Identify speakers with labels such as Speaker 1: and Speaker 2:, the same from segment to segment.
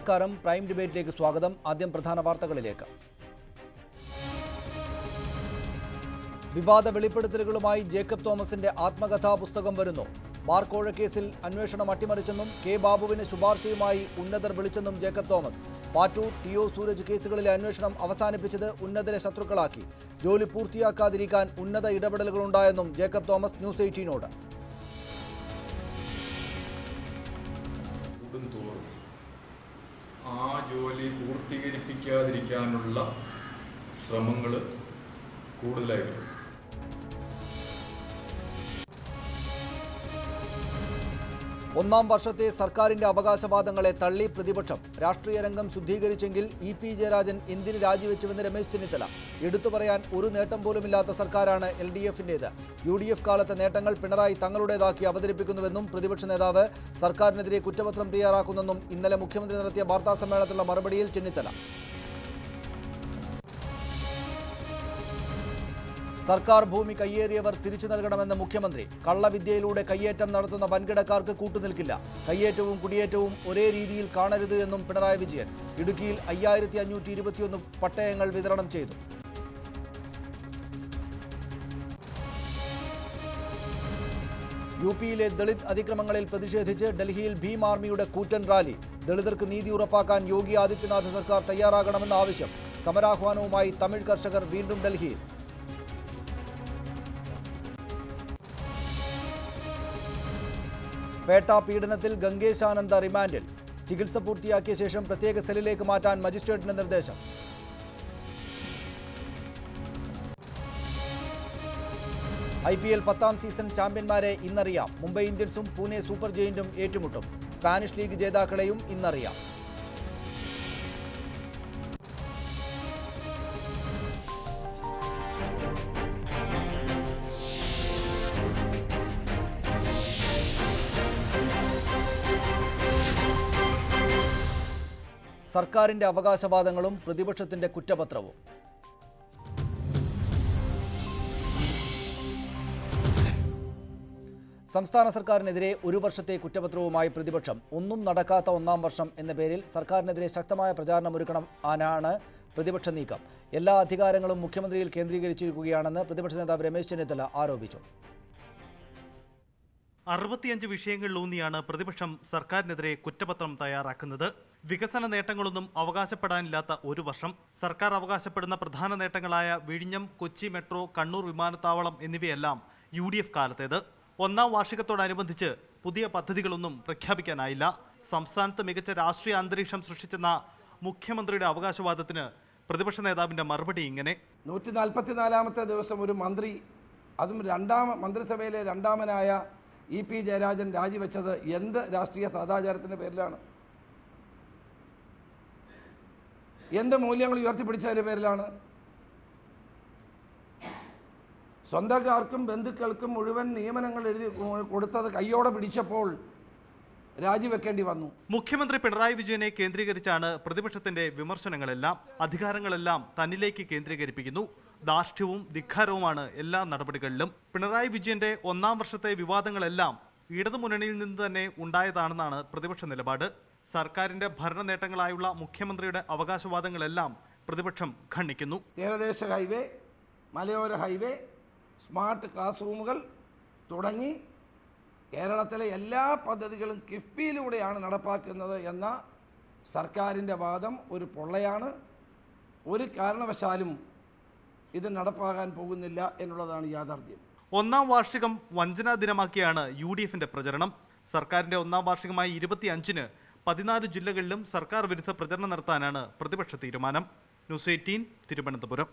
Speaker 1: നമസ്കാരം. പ്രൈം ഡിബേറ്റിലേക്ക് സ്വാഗതം. ആദ്യം പ്രധാന വാർത്തകളിലേക്ക്. വിവാദ വെളിപ്പെടുത്തലുകളുമായി ജേക്കബ് തോമസിന്റെ ആത്മകഥാ പുസ്തകം വരുന്നു. ബാർക്കോഴ കേസിൽ അന്വേഷണം അട്ടിമറിച്ചെന്നും കെ ബാബുവിന് ശുപാർശയുമായി ഉന്നതർ വിളിച്ചെന്നും ജേക്കബ് തോമസ്. പാറ്റൂർ, ടി.ഒ. സൂരജ് കേസുകളിലെ അന്വേഷണം അവസാനിപ്പിച്ചത് ഉന്നതരെ ശത്രുക്കളാക്കി. ജോലി പൂർത്തിയാക്കാതിരിക്കാൻ ഉന്നത ഇടപെടലുകളുണ്ടായെന്നും ജേക്കബ് തോമസ് ന്യൂസ് 18നോട്.
Speaker 2: ആ ജോലി പൂർത്തീകരിപ്പിക്കാതിരിക്കാനുള്ള ശ്രമങ്ങൾ കൂടുതലായിരുന്നു.
Speaker 1: ഒന്നാം വർഷത്തെ സർക്കാരിന്റെ അവകാശവാദങ്ങളെ തള്ളി പ്രതിപക്ഷം. രാഷ്ട്രീയ രംഗം ശുദ്ധീകരിച്ചെങ്കിൽ ഇ.പി. ജയരാജൻ എന്തിന് രാജിവെച്ചുവെന്ന് രമേശ് ചെന്നിത്തല. എടുത്തു പറയാൻ ഒരു നേട്ടം പോലുമില്ലാത്ത സർക്കാരാണ് LDF-ന്റേത്. UDF കാലത്തെ നേട്ടങ്ങൾ പിണറായി തങ്ങളുടേതാക്കി അവതരിപ്പിക്കുന്നുവെന്നും പ്രതിപക്ഷ നേതാവ്. സർക്കാരിനെതിരെ കുറ്റപത്രം തയ്യാറാക്കുന്നെന്നും ഇന്നലെ മുഖ്യമന്ത്രി നടത്തിയ വാർത്താസമ്മേളനത്തിലുള്ള മറുപടിയിൽ ചെന്നിത്തല. സർക്കാർ ഭൂമി കയ്യേറിയവർ തിരിച്ചു നൽകണമെന്ന് മുഖ്യമന്ത്രി. കള്ളവിദ്യയിലൂടെ കയ്യേറ്റം നടത്തുന്ന വൻകിടക്കാർക്ക് കൂട്ടുനിൽക്കില്ല. കയ്യേറ്റവും കുടിയേറ്റവും ഒരേ രീതിയിൽ കാണരുത് എന്നും പിണറായി വിജയൻ. ഇടുക്കിയിൽ 5521 പട്ടയങ്ങൾ വിതരണം ചെയ്തു. UP-യിലെ ദളിത് അതിക്രമങ്ങളിൽ പ്രതിഷേധിച്ച് ഡൽഹിയിൽ ഭീം ആർമിയുടെ കൂറ്റൻ റാലി. ദളിതർക്ക് നീതി ഉറപ്പാക്കാൻ യോഗി ആദിത്യനാഥ് സർക്കാർ തയ്യാറാകണമെന്ന ആവശ്യം. സമരാഹ്വാനവുമായി തമിഴ് കർഷകർ വീണ്ടും ഡൽഹിയിൽ. പേട്ട പീഡനത്തിൽ ഗംഗേശാനന്ദ റിമാൻഡിൽ. ചികിത്സ പൂർത്തിയാക്കിയ ശേഷം പ്രത്യേക സെല്ലിലേക്ക് മാറ്റാൻ മജിസ്ട്രേറ്റിന്റെ നിർദ്ദേശം. IPL 10ാം സീസൺ ചാമ്പ്യന്മാരെ ഇന്നറിയാം. മുംബൈ ഇന്ത്യൻസും പൂനെ സൂപ്പർ ജയന്റും ഏറ്റുമുട്ടും. സ്പാനിഷ് ലീഗ് ജേതാക്കളെയും ഇന്നറിയാം. സർക്കാരിന്റെ അവകാശവാദങ്ങളും പ്രതിപക്ഷത്തിന്റെ കുറ്റപത്രവും. സംസ്ഥാന സർക്കാരിനെതിരെ ഒരു വർഷത്തെ കുറ്റപത്രവുമായി പ്രതിപക്ഷം. ഒന്നും നടക്കാത്ത ഒന്നാം വർഷം എന്ന പേരിൽ സർക്കാരിനെതിരെ ശക്തമായ പ്രചാരണമൊരുക്കണം ആനാണ് പ്രതിപക്ഷ നീക്കം. എല്ലാ അധികാരങ്ങളും മുഖ്യമന്ത്രിയിൽ കേന്ദ്രീകരിച്ചിരിക്കുകയാണെന്ന് പ്രതിപക്ഷ നേതാവ് രമേശ് ചെന്നിത്തല ആരോപിച്ചു.
Speaker 3: 65 വിഷയങ്ങളിലൂന്നിയാണ് പ്രതിപക്ഷം സർക്കാരിനെതിരെ കുറ്റപത്രം തയ്യാറാക്കുന്നത്. വികസന നേട്ടങ്ങളൊന്നും അവകാശപ്പെടാനില്ലാത്ത ഒരു വർഷം. സർക്കാർ അവകാശപ്പെടുന്ന പ്രധാന നേട്ടങ്ങളായ വിഴിഞ്ഞം, കൊച്ചി മെട്രോ, കണ്ണൂർ വിമാനത്താവളം എന്നിവയെല്ലാം UDF കാലത്തേത്. ഒന്നാം വാർഷികത്തോടനുബന്ധിച്ച് പുതിയ പദ്ധതികളൊന്നും പ്രഖ്യാപിക്കാനായില്ല. സംസ്ഥാനത്ത് മികച്ച രാഷ്ട്രീയ അന്തരീക്ഷം സൃഷ്ടിച്ചെന്ന മുഖ്യമന്ത്രിയുടെ അവകാശവാദത്തിന് പ്രതിപക്ഷ നേതാവിന്റെ മറുപടി ഇങ്ങനെ.
Speaker 4: 144ാമത്തെ ദിവസം ഒരു മന്ത്രി, അതും മന്ത്രിസഭയിലെ രണ്ടാമനായ ഇ.പി. ജയരാജൻ രാജിവെച്ചത് എന്ത് രാഷ്ട്രീയ സദാചാരത്തിൻ്റെ പേരിലാണ്? എന്ത് മൂല്യങ്ങൾ ഉയർത്തിപ്പിടിച്ചതിൻ്റെ പേരിലാണ്? സ്വന്തക്കാർക്കും ബന്ധുക്കൾക്കും മുഴുവൻ നിയമനങ്ങൾ എഴുതി കൊടുത്തത് കയ്യോടെ പിടിച്ചപ്പോൾ രാജിവെക്കേണ്ടി വന്നു.
Speaker 3: മുഖ്യമന്ത്രി പിണറായി വിജയനെ കേന്ദ്രീകരിച്ചാണ് പ്രതിപക്ഷത്തിന്റെ വിമർശനങ്ങളെല്ലാം. അധികാരങ്ങളെല്ലാം തന്നിലേക്ക് കേന്ദ്രീകരിപ്പിക്കുന്നു. ധാർഷ്ട്യവും ധിക്കാരവുമാണ് എല്ലാ നടപടികളിലും. പിണറായി വിജയന്റെ ഒന്നാം വർഷത്തെ വിവാദങ്ങളെല്ലാം ഇടതുമുന്നണിയിൽ നിന്ന് തന്നെ ഉണ്ടായതാണെന്നാണ് പ്രതിപക്ഷ നിലപാട്. സർക്കാരിന്റെ ഭരണ നേട്ടങ്ങളായുള്ള മുഖ്യമന്ത്രിയുടെ അവകാശവാദങ്ങളെല്ലാം പ്രതിപക്ഷം ഖണ്ഡിക്കുന്നു.
Speaker 4: തീരദേശ ഹൈവേ, മലയോര ഹൈവേ, സ്മാർട്ട് ക്ലാസ് റൂമുകൾ തുടങ്ങി കേരളത്തിലെ എല്ലാ പദ്ധതികളും കിഫ്ബിയിലൂടെയാണ് നടപ്പാക്കുന്നത് എന്ന സർക്കാരിൻ്റെ വാദം ഒരു പൊള്ളയാണ്. ഒരു കാരണവശാലും ഇത് നടപ്പാകാൻ പോകുന്നില്ല എന്നുള്ളതാണ് യാഥാർത്ഥ്യം.
Speaker 3: ഒന്നാം വാർഷികം വഞ്ചനാ ദിനമാക്കിയാണ് UDF-ന്റെ പ്രചരണം. സർക്കാരിന്റെ ഒന്നാം വാർഷികമായി 25-ന് 14 ജില്ലകളിലും സർക്കാർ വിരുദ്ധ പ്രചരണം നടത്താനാണ് പ്രതിപക്ഷ തീരുമാനം. ന്യൂസ് 18 തിരുവനന്തപുരം.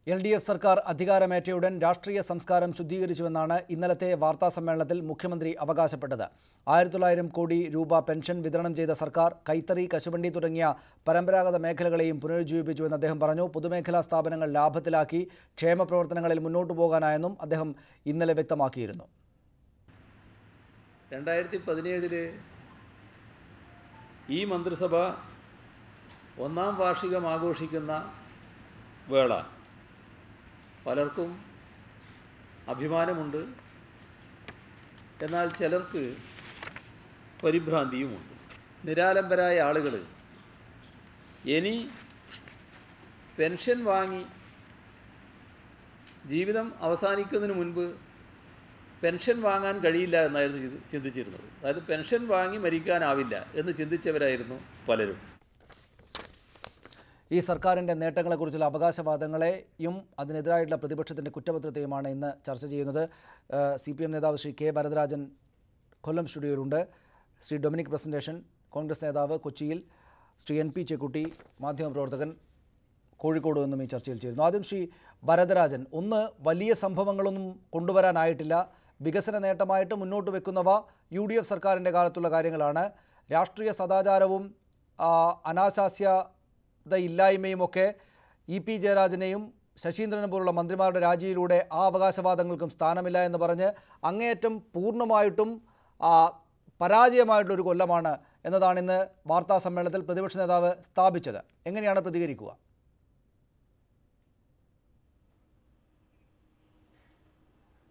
Speaker 1: LDF സർക്കാർ അധികാരമേറ്റയുടൻ രാഷ്ട്രീയ സംസ്കാരം ശുദ്ധീകരിച്ചുവെന്നാണ് ഇന്നലത്തെ വാർത്താസമ്മേളനത്തിൽ മുഖ്യമന്ത്രി അവകാശപ്പെട്ടത്. 1900 കോടി രൂപ പെൻഷൻ വിതരണം ചെയ്ത സർക്കാർ കൈത്തറി, കശുവണ്ടി തുടങ്ങിയ പരമ്പരാഗത മേഖലകളെയും പുനരുജ്ജീവിപ്പിച്ചുവെന്ന് അദ്ദേഹം പറഞ്ഞു. പൊതുമേഖലാ സ്ഥാപനങ്ങൾ ലാഭത്തിലാക്കി ക്ഷേമ പ്രവർത്തനങ്ങളിൽ മുന്നോട്ടു പോകാനായെന്നും അദ്ദേഹം ഇന്നലെ വ്യക്തമാക്കിയിരുന്നു.
Speaker 5: 2017 ഈ മന്ത്രിസഭ ഒന്നാം വാർഷികം ആഘോഷിക്കുന്ന വേള പലർക്കും അഭിമാനമുണ്ട്, എന്നാൽ ചിലർക്ക് പരിഭ്രാന്തിയുമുണ്ട്. നിരാലംബരായ ആളുകൾ ഇനി പെൻഷൻ വാങ്ങി ജീവിതം അവസാനിക്കുന്നതിന് മുൻപ് പെൻഷൻ വാങ്ങാൻ കഴിയില്ല എന്നായിരുന്നു ചിന്തിച്ചിരുന്നത്. അതായത് പെൻഷൻ വാങ്ങി മരിക്കാനാവില്ല എന്ന് ചിന്തിച്ചവരായിരുന്നു പലരും.
Speaker 1: ഈ സർക്കാരിൻ്റെ നേട്ടങ്ങളെക്കുറിച്ചുള്ള അവകാശവാദങ്ങളെയും അതിനെതിരായിട്ടുള്ള പ്രതിപക്ഷത്തിൻ്റെ കുറ്റപത്രത്തെയുമാണ് ഇന്ന് ചർച്ച ചെയ്യുന്നത്. CPM നേതാവ് ശ്രീ K. വരദരാജൻ കൊല്ലം സ്റ്റുഡിയോയിലുണ്ട്. ശ്രീ ഡൊമിനിക് പ്രസൻറ്റേഷൻ കോൺഗ്രസ് നേതാവ് കൊച്ചിയിൽ, ശ്രീ NP ചെക്കുട്ടി മാധ്യമപ്രവർത്തകൻ കോഴിക്കോട് നിന്നും ഈ ചർച്ചയിൽ ചേരുന്നു. ആദ്യം ശ്രീ വരദരാജൻ, ഒന്ന്, വലിയ സംഭവങ്ങളൊന്നും കൊണ്ടുവരാനായിട്ടില്ല. വികസന നേട്ടമായിട്ട് മുന്നോട്ട് വെക്കുന്നവ UDF സർക്കാരിൻ്റെ കാലത്തുള്ള കാര്യങ്ങളാണ്. രാഷ്ട്രീയ സദാചാരവും അനാശാസ്യതയില്ലായ്മയുമൊക്കെ EP ജയരാജനെയും ശശീന്ദ്രനും പോലുള്ള മന്ത്രിമാരുടെ രാജിയിലൂടെ ആ അവകാശവാദങ്ങൾക്കും സ്ഥാനമില്ല എന്ന് പറഞ്ഞ് അങ്ങേയറ്റം പൂർണ്ണമായിട്ടും പരാജയമായിട്ടുള്ളൊരു കൊല്ലമാണ് എന്നതാണ് ഇന്ന് വാർത്താ സമ്മേളനത്തിൽ പ്രതിപക്ഷ നേതാവ് സ്ഥാപിച്ചത്. എങ്ങനെയാണ് പ്രതികരിക്കുക?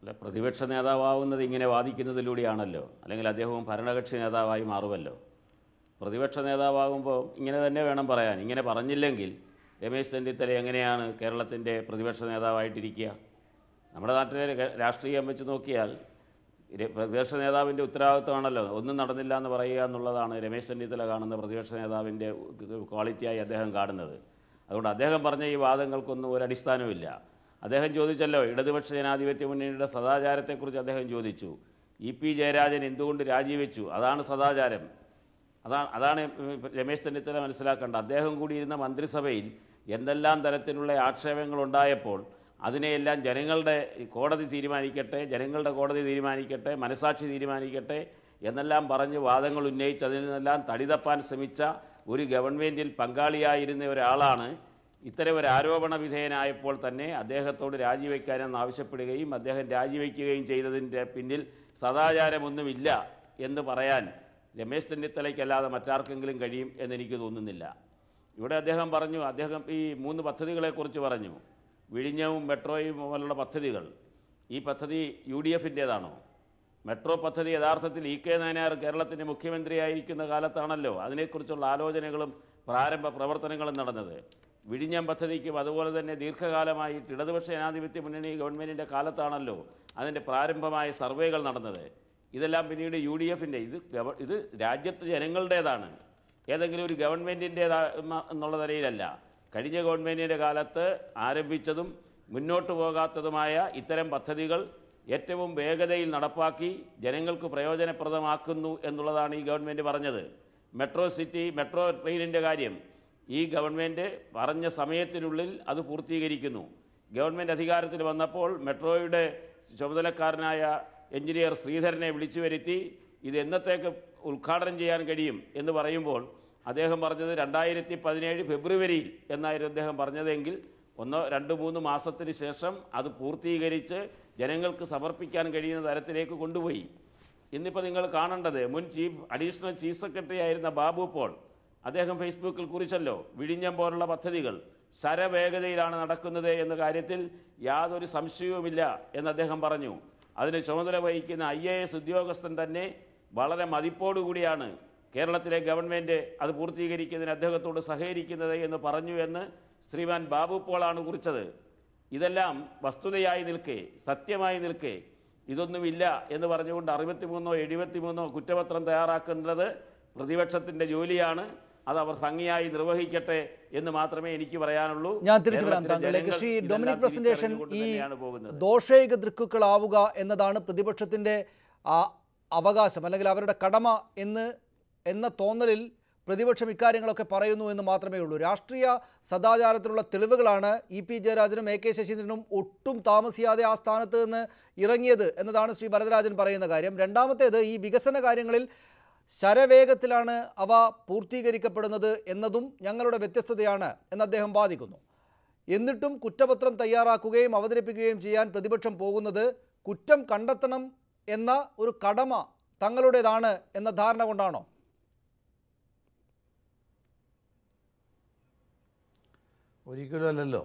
Speaker 6: അല്ല, പ്രതിപക്ഷ നേതാവാകുന്നത് ഇങ്ങനെ വാദിക്കുന്നതിലൂടെയാണല്ലോ, അല്ലെങ്കിൽ അദ്ദേഹവും ഭരണകക്ഷി നേതാവായി മാറുമല്ലോ. പ്രതിപക്ഷ നേതാവാകുമ്പോൾ ഇങ്ങനെ തന്നെ വേണം പറയാൻ. ഇങ്ങനെ പറഞ്ഞില്ലെങ്കിൽ രമേശ് ചെന്നിത്തല എങ്ങനെയാണ് കേരളത്തിൻ്റെ പ്രതിപക്ഷ നേതാവായിട്ടിരിക്കുക? നമ്മുടെ നാട്ടിലെ രാഷ്ട്രീയം വെച്ച് നോക്കിയാൽ പ്രതിപക്ഷ നേതാവിൻ്റെ ഉത്തരവാദിത്വമാണല്ലോ ഒന്നും നടന്നില്ല എന്ന് പറയുക എന്നുള്ളതാണ് രമേശ് ചെന്നിത്തല കാണുന്ന പ്രതിപക്ഷ നേതാവിൻ്റെ ക്വാളിറ്റിയായി അദ്ദേഹം കാണുന്നത്. അതുകൊണ്ട് അദ്ദേഹം പറഞ്ഞ ഈ വാദങ്ങൾക്കൊന്നും ഒരു അടിസ്ഥാനവുമില്ല. അദ്ദേഹം ചോദിച്ചല്ലോ, ഇടതുപക്ഷ ജനാധിപത്യ മുന്നണിയുടെ സദാചാരത്തെക്കുറിച്ച് അദ്ദേഹം ചോദിച്ചു. EP ജയരാജൻ എന്തുകൊണ്ട് രാജിവെച്ചു? അതാണ് സദാചാരം. അതാണ് രമേശ് ചെന്നിത്തല മനസ്സിലാക്കേണ്ട. അദ്ദേഹം കൂടി ഇരുന്ന മന്ത്രിസഭയിൽ എന്തെല്ലാം തരത്തിലുള്ള ആക്ഷേപങ്ങളുണ്ടായപ്പോൾ അതിനെയെല്ലാം ജനങ്ങളുടെ കോടതി തീരുമാനിക്കട്ടെ, മനസാക്ഷി തീരുമാനിക്കട്ടെ എന്നെല്ലാം പറഞ്ഞ് വാദങ്ങൾ ഉന്നയിച്ച് അതിൽ നിന്നെല്ലാം തടിതപ്പാൻ ശ്രമിച്ച ഒരു ഗവൺമെൻറ്റിൽ പങ്കാളിയായിരുന്ന ഒരാളാണ് ഇത്തരം ഒരു ആരോപണ വിധേയനായപ്പോൾ തന്നെ അദ്ദേഹത്തോട് രാജിവെക്കാനെന്ന് ആവശ്യപ്പെടുകയും അദ്ദേഹം രാജിവെക്കുകയും ചെയ്തതിൻ്റെ പിന്നിൽ സദാചാരമൊന്നുമില്ല എന്ന് പറയാൻ രമേശ് ചെന്നിത്തലയ്ക്കല്ലാതെ മറ്റാർക്കെങ്കിലും കഴിയും എന്നെനിക്ക് തോന്നുന്നില്ല. ഇവിടെ അദ്ദേഹം പറഞ്ഞു, ഈ 3 പദ്ധതികളെക്കുറിച്ച് പറഞ്ഞു. വിഴിഞ്ഞവും മെട്രോയും പോലുള്ള പദ്ധതികൾ. ഈ പദ്ധതി UDFൻ്റേതാണോ? മെട്രോ പദ്ധതി യഥാർത്ഥത്തിൽ EK നായനാർ കേരളത്തിൻ്റെ മുഖ്യമന്ത്രിയായിരിക്കുന്ന കാലത്താണല്ലോ അതിനെക്കുറിച്ചുള്ള ആലോചനകളും പ്രാരംഭ പ്രവർത്തനങ്ങളും നടന്നത്. വിഴിഞ്ഞം പദ്ധതിക്കും അതുപോലെ തന്നെ ദീർഘകാലമായിട്ട് ഇടതുപക്ഷ ജനാധിപത്യ മുന്നണി ഗവൺമെൻറ്റിൻ്റെ കാലത്താണല്ലോ അതിൻ്റെ പ്രാരംഭമായ സർവേകൾ നടന്നത്. ഇതെല്ലാം പിന്നീട് UDFൻ്റെ ഇത് രാജ്യത്ത് ജനങ്ങളുടേതാണ്, ഏതെങ്കിലും ഒരു ഗവൺമെൻറ്റിൻ്റേതാ എന്നുള്ള നിലയിലല്ല. കഴിഞ്ഞ ഗവൺമെൻറ്റിൻ്റെ കാലത്ത് ആരംഭിച്ചതും മുന്നോട്ട് പോകാത്തതുമായ ഇത്തരം പദ്ധതികൾ ഏറ്റവും വേഗതയിൽ നടപ്പാക്കി ജനങ്ങൾക്ക് പ്രയോജനപ്രദമാക്കുന്നു എന്നുള്ളതാണ് ഈ ഗവൺമെൻറ് പറഞ്ഞത്. മെട്രോ ട്രെയിനിൻ്റെ കാര്യം ഈ ഗവൺമെൻറ് പറഞ്ഞ സമയത്തിനുള്ളിൽ അത് പൂർത്തീകരിക്കുന്നു. ഗവൺമെൻറ് അധികാരത്തിൽ വന്നപ്പോൾ മെട്രോയുടെ ചുമതലക്കാരനായ എഞ്ചിനീയർ ശ്രീധരനെ വിളിച്ചു വരുത്തി ഇത് എന്നത്തേക്ക് ഉദ്ഘാടനം ചെയ്യാൻ കഴിയും എന്ന് പറയുമ്പോൾ അദ്ദേഹം പറഞ്ഞത് 2017 ഫെബ്രുവരിയിൽ എന്നായിരുന്നു അദ്ദേഹം പറഞ്ഞതെങ്കിൽ 1-2-3 മാസത്തിന് ശേഷം അത് പൂർത്തീകരിച്ച് ജനങ്ങൾക്ക് സമർപ്പിക്കാൻ കഴിയുന്ന തരത്തിലേക്ക് കൊണ്ടുപോയി. ഇന്നിപ്പോൾ നിങ്ങൾ കാണേണ്ടത് മുൻ അഡീഷണൽ ചീഫ് സെക്രട്ടറി ആയിരുന്ന ബാബു പോൾ അദ്ദേഹം ഫേസ്ബുക്കിൽ കുറിച്ചല്ലോ, വിഴിഞ്ഞം പോലുള്ള പദ്ധതികൾ ശരവേഗതയിലാണ് നടക്കുന്നത് എന്ന കാര്യത്തിൽ യാതൊരു സംശയവുമില്ല എന്ന് അദ്ദേഹം പറഞ്ഞു. അതിന് ചുമതല വഹിക്കുന്ന IAS ഉദ്യോഗസ്ഥൻ തന്നെ വളരെ മതിപ്പോടുകൂടിയാണ് കേരളത്തിലെ ഗവൺമെൻറ് അത് പൂർത്തീകരിക്കുന്നതിന് അദ്ദേഹത്തോട് സഹകരിക്കുന്നത് എന്ന് പറഞ്ഞു എന്ന് ശ്രീമാൻ ബാബു പോളാണ് കുറിച്ചത്. ഇതെല്ലാം വസ്തുതയായി നിൽക്കെ, സത്യമായി നിൽക്കെ ഇതൊന്നുമില്ല എന്ന് പറഞ്ഞുകൊണ്ട് 63-ഓ 73-ഓ കുറ്റപത്രം തയ്യാറാക്കുന്നത് പ്രതിപക്ഷത്തിൻ്റെ ജോലിയാണ്. അത് അവർ ഭംഗിയായി നിർവഹിക്കട്ടെ എന്ന് മാത്രമേ എനിക്ക് പറയാനുള്ളൂ.
Speaker 1: ഞാൻ തിരിച്ചു വരാം താങ്കളിലേക്ക്. ശ്രീ ഡൊമിനിക് പ്രസന്റേഷൻ, ഈ ദോഷൈക ദൃക്കുകളാവുക എന്നതാണ് പ്രതിപക്ഷത്തിൻ്റെ അവകാശം അല്ലെങ്കിൽ അവരുടെ കടമ എന്ന തോന്നലിൽ പ്രതിപക്ഷം ഇക്കാര്യങ്ങളൊക്കെ പറയുന്നു എന്ന് മാത്രമേ ഉള്ളൂ. രാഷ്ട്രീയ സദാചാരത്തിലുള്ള തെളിവുകളാണ് EP ജയരാജനും AK ശശീന്ദ്രനും ഒട്ടും താമസിയാതെ ആ സ്ഥാനത്ത് നിന്ന് ഇറങ്ങിയത് എന്നതാണ് ശ്രീ വരദരാജൻ പറയുന്ന കാര്യം. രണ്ടാമത്തേത്, ഈ വികസന കാര്യങ്ങളിൽ ശരവേഗത്തിലാണ് അവ പൂർത്തീകരിക്കപ്പെടുന്നത് എന്നതും ഞങ്ങളുടെ വ്യത്യസ്തതയാണ് എന്ന് അദ്ദേഹം വാദിക്കുന്നു. എന്നിട്ടും കുറ്റപത്രം തയ്യാറാക്കുകയും അവതരിപ്പിക്കുകയും ചെയ്യാൻ പ്രതിപക്ഷം പോകുന്നത് കുറ്റം കണ്ടെത്തണം എന്ന ഒരു കടമ തങ്ങളുടേതാണ് എന്ന ധാരണ കൊണ്ടാണോ?
Speaker 7: ഒരിക്കലും അല്ലല്ലോ.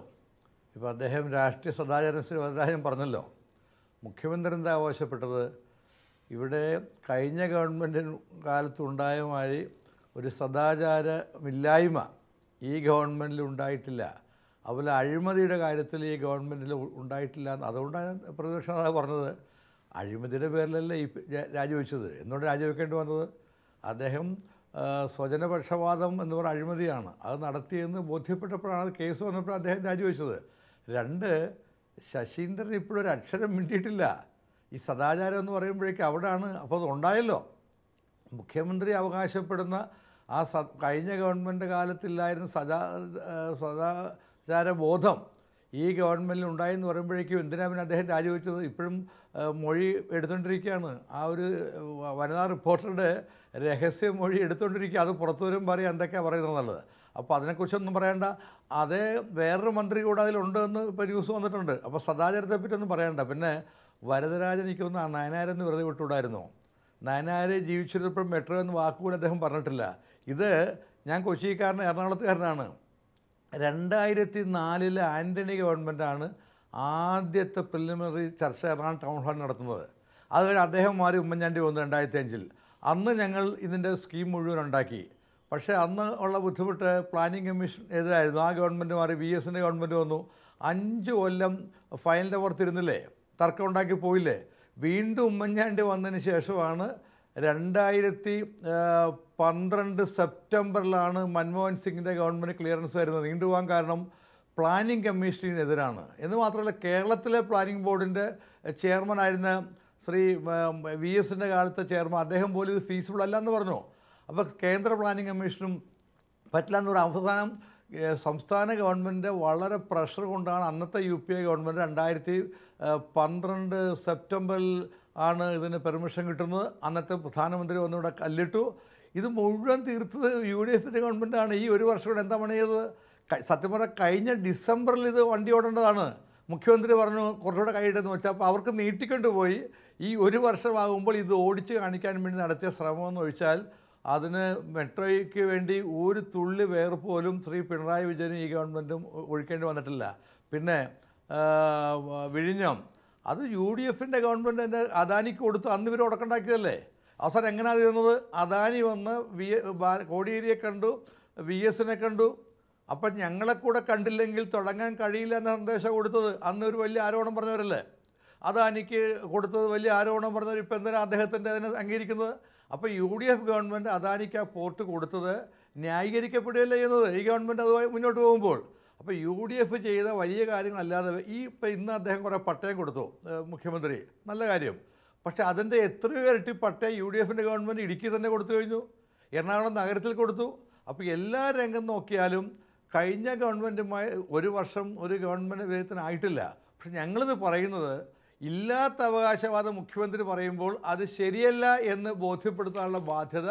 Speaker 7: ഇപ്പോൾ അദ്ദേഹം രാഷ്ട്രീയ സദാചാരം പറഞ്ഞല്ലോ. മുഖ്യമന്ത്രി എന്താ ആവശ്യപ്പെട്ടത്? ഇവിടെ കഴിഞ്ഞ ഗവൺമെൻറ് കാലത്തുണ്ടായ മാതിരി ഒരു സദാചാരമില്ലായ്മ ഈ ഗവൺമെൻറ്റിൽ ഉണ്ടായിട്ടില്ല. അതുപോലെ അഴിമതിയുടെ കാര്യത്തിൽ ഈ ഗവൺമെൻറ്റിൽ ഉണ്ടായിട്ടില്ല. അതുകൊണ്ടാണ് പ്രതിപക്ഷ നേതാവ് പറഞ്ഞത് അഴിമതിയുടെ പേരിലല്ല ഈ രാജിവെച്ചത്. എന്തുകൊണ്ട് രാജിവെക്കേണ്ടി വന്നത്? അദ്ദേഹം സ്വജനപക്ഷപാതം എന്ന് പറയുന്ന അഴിമതിയാണ് അത് നടത്തിയെന്ന് ബോധ്യപ്പെട്ടപ്പോഴാണ് കേസ് വന്നപ്പോഴാണ് അദ്ദേഹം രാജിവെച്ചത്. 2, ശശീന്ദ്രൻ ഇപ്പോഴും ഒരു അക്ഷരം മിണ്ടിയിട്ടില്ല. ഈ സദാചാരം എന്ന് പറയുമ്പോഴേക്കും അവിടെയാണ്. അപ്പോൾ അത് ഉണ്ടായല്ലോ. മുഖ്യമന്ത്രി അവകാശപ്പെടുന്ന ആ കഴിഞ്ഞ ഗവൺമെൻറ് കാലത്തില്ലായിരുന്ന സദാചാരബോധം ഈ ഗവൺമെൻറ്റിൽ ഉണ്ടായെന്ന് പറയുമ്പോഴേക്കും എന്തിനാണ് പിന്നെ അദ്ദേഹം രാജിവെച്ചത്? ഇപ്പോഴും മൊഴി എടുത്തുകൊണ്ടിരിക്കുകയാണ്. ആ ഒരു വനിതാ റിപ്പോർട്ടറുടെ രഹസ്യ മൊഴി എടുത്തുകൊണ്ടിരിക്കുക. അത് പുറത്തു വരും പറയും എന്തൊക്കെയാണ് പറയുന്നതെന്നുള്ളത്. അപ്പോൾ അതിനെക്കുറിച്ചൊന്നും പറയണ്ട. അതേ വേറൊരു മന്ത്രി കൂടെ അതിലുണ്ട് എന്ന് ഇപ്പോൾ ന്യൂസ് വന്നിട്ടുണ്ട്. അപ്പോൾ സദാചാരത്തെ പറ്റിയൊന്നും പറയണ്ട. പിന്നെ വരദരാജൻ എനിക്കൊന്ന് നയനാരെന്ന് വെറുതെ വിട്ടുകൂടായിരുന്നു. നയനാർ ജീവിച്ചിരുന്നപ്പോൾ മെട്രോ എന്ന് വാക്കുകൂടെ അദ്ദേഹം പറഞ്ഞിട്ടില്ല. ഇത് ഞാൻ കൊച്ചിക്കാരൻ എറണാകുളത്തുകാരനാണ്. 2004 ആൻ്റണി ഗവൺമെൻറ്റാണ് ആദ്യത്തെ പ്രിലിമിനറി ചർച്ച എറണാകുളം ടൗൺ ഹാൾ നടത്തുന്നത്. അത് കഴിഞ്ഞ് അദ്ദേഹം മാറി ഉമ്മൻചാണ്ടി വന്നു 2005. അന്ന് ഞങ്ങൾ ഇതിൻ്റെ സ്കീം മുഴുവൻ ഉണ്ടാക്കി. പക്ഷേ അന്ന് ഉള്ള ബുദ്ധിമുട്ട് പ്ലാനിംഗ് കമ്മീഷൻ എതിരായിരുന്നു. ആ ഗവൺമെൻറ് മാറി VSൻ്റെ ഗവൺമെൻറ് വന്നു. 5 കൊല്ലം ഫയലിൻ്റെ പുറത്തിരുന്നില്ലേ, തർക്കം ഉണ്ടാക്കി പോയില്ലേ. വീണ്ടും ഉമ്മൻചാണ്ടി വന്നതിന് ശേഷമാണ് 2012 സെപ്റ്റംബറിലാണ് മൻമോഹൻ സിംഗിൻ്റെ ഗവൺമെൻറ് ക്ലിയറൻസ് തരുന്നത്. നീണ്ടുപോകാൻ കാരണം പ്ലാനിംഗ് കമ്മീഷനെതിരാണ്. എന്ന് മാത്രമല്ല കേരളത്തിലെ പ്ലാനിംഗ് ബോർഡിൻ്റെ ചെയർമാനായിരുന്ന ശ്രീ VSൻ്റെ കാലത്തെ ചെയർമാൻ അദ്ദേഹം പോലും ഇത് ഫീസിബിൾ അല്ല എന്ന് പറഞ്ഞു. അപ്പോൾ കേന്ദ്ര പ്ലാനിംഗ് കമ്മീഷനും പറ്റില്ല എന്നൊരു അവസാനം സംസ്ഥാന ഗവൺമെൻറ് വളരെ പ്രഷർ കൊണ്ടാണ് അന്നത്തെ UPA ഗവൺമെൻറ് 2012 സെപ്റ്റംബറിൽ ആണ് ഇതിന് പെർമിഷൻ കിട്ടുന്നത്. അന്നത്തെ പ്രധാനമന്ത്രി വന്നിവിടെ കല്ലിട്ടു. ഇത് മുഴുവൻ തീർത്തത് UDFൻ്റെ ഗവൺമെൻറ്റാണ്. ഈ ഒരു വർഷം കൂടെ എന്താ പണി ചെയ്തത്? സത്യം പറഞ്ഞാൽ കഴിഞ്ഞ ഡിസംബറിൽ ഇത് വണ്ടി ഓടേണ്ടതാണ്. മുഖ്യമന്ത്രി പറഞ്ഞു കുറച്ചുകൂടെ കഴിയിട്ടെന്ന് വെച്ചാൽ. അപ്പോൾ അവർക്ക് നീട്ടിക്കൊണ്ട് പോയി. ഈ ഒരു വർഷമാകുമ്പോൾ ഇത് ഓടിച്ച് കാണിക്കാൻ വേണ്ടി നടത്തിയ ശ്രമമെന്ന് ഒഴിച്ചാൽ അതിന് മെട്രോയ്ക്ക് വേണ്ടി ഒരു തുള്ളി വേർപ്പ് പോലും ശ്രീ പിണറായി വിജയനും ഈ ഗവൺമെൻറ്റും ഒഴിക്കേണ്ടി വന്നിട്ടില്ല. പിന്നെ വിഴിഞ്ഞം അത് UDFൻ്റെ ഗവൺമെൻറ് തന്നെ അദാനിക്ക് കൊടുത്ത് അന്ന് ഇവർ ഉടക്കുണ്ടാക്കിയതല്ലേ. അവസാനം എങ്ങനെയാണ് തീർന്നത്? അദാനി വന്ന് കോടിയേരിയെ കണ്ടു, VSനെ കണ്ടു. അപ്പം ഞങ്ങളെ കൂടെ കണ്ടില്ലെങ്കിൽ തുടങ്ങാൻ കഴിയില്ല എന്ന സന്ദേശം കൊടുത്തത്. അന്ന് ഒരു വലിയ ആരോപണം പറഞ്ഞവരല്ലേ. അദാനിക്ക് കൊടുത്തത് വലിയ ആരോപണം പറഞ്ഞവർ ഇപ്പം എന്തിനാണ് അദ്ദേഹത്തിൻ്റെ അതിനെ അംഗീകരിക്കുന്നത്? അപ്പോൾ UDF ഗവൺമെൻറ് അദാനിക്ക് ആ പോർട്ട് കൊടുത്തത് ന്യായീകരിക്കപ്പെടുകയല്ലേ ചെയ്യുന്നത് ഈ ഗവൺമെൻറ് അതുമായി മുന്നോട്ട് പോകുമ്പോൾ. അപ്പോൾ UDF ചെയ്ത വലിയ കാര്യങ്ങളല്ലാതെ ഇന്ന് അദ്ദേഹം കുറേ പട്ടയം കൊടുത്തു മുഖ്യമന്ത്രി, നല്ല കാര്യം. പക്ഷേ അതിൻ്റെ എത്രയോ ഇരട്ടി പട്ടയം UDFൻ്റെ ഗവൺമെൻറ് ഇടുക്കി തന്നെ കൊടുത്തു കഴിഞ്ഞു, എറണാകുളം നഗരത്തിൽ കൊടുത്തു. അപ്പോൾ എല്ലാ രംഗം നോക്കിയാലും കഴിഞ്ഞ ഗവൺമെൻറ്റുമായി ഒരു വർഷം ഒരു ഗവൺമെൻറ് വിജയത്തിനായിട്ടില്ല. പക്ഷെ ഞങ്ങളിത് പറയുന്നത് ഇല്ലാത്ത അവകാശവാദം മുഖ്യമന്ത്രി പറയുമ്പോൾ അത് ശരിയല്ല എന്ന് ബോധ്യപ്പെടുത്താനുള്ള ബാധ്യത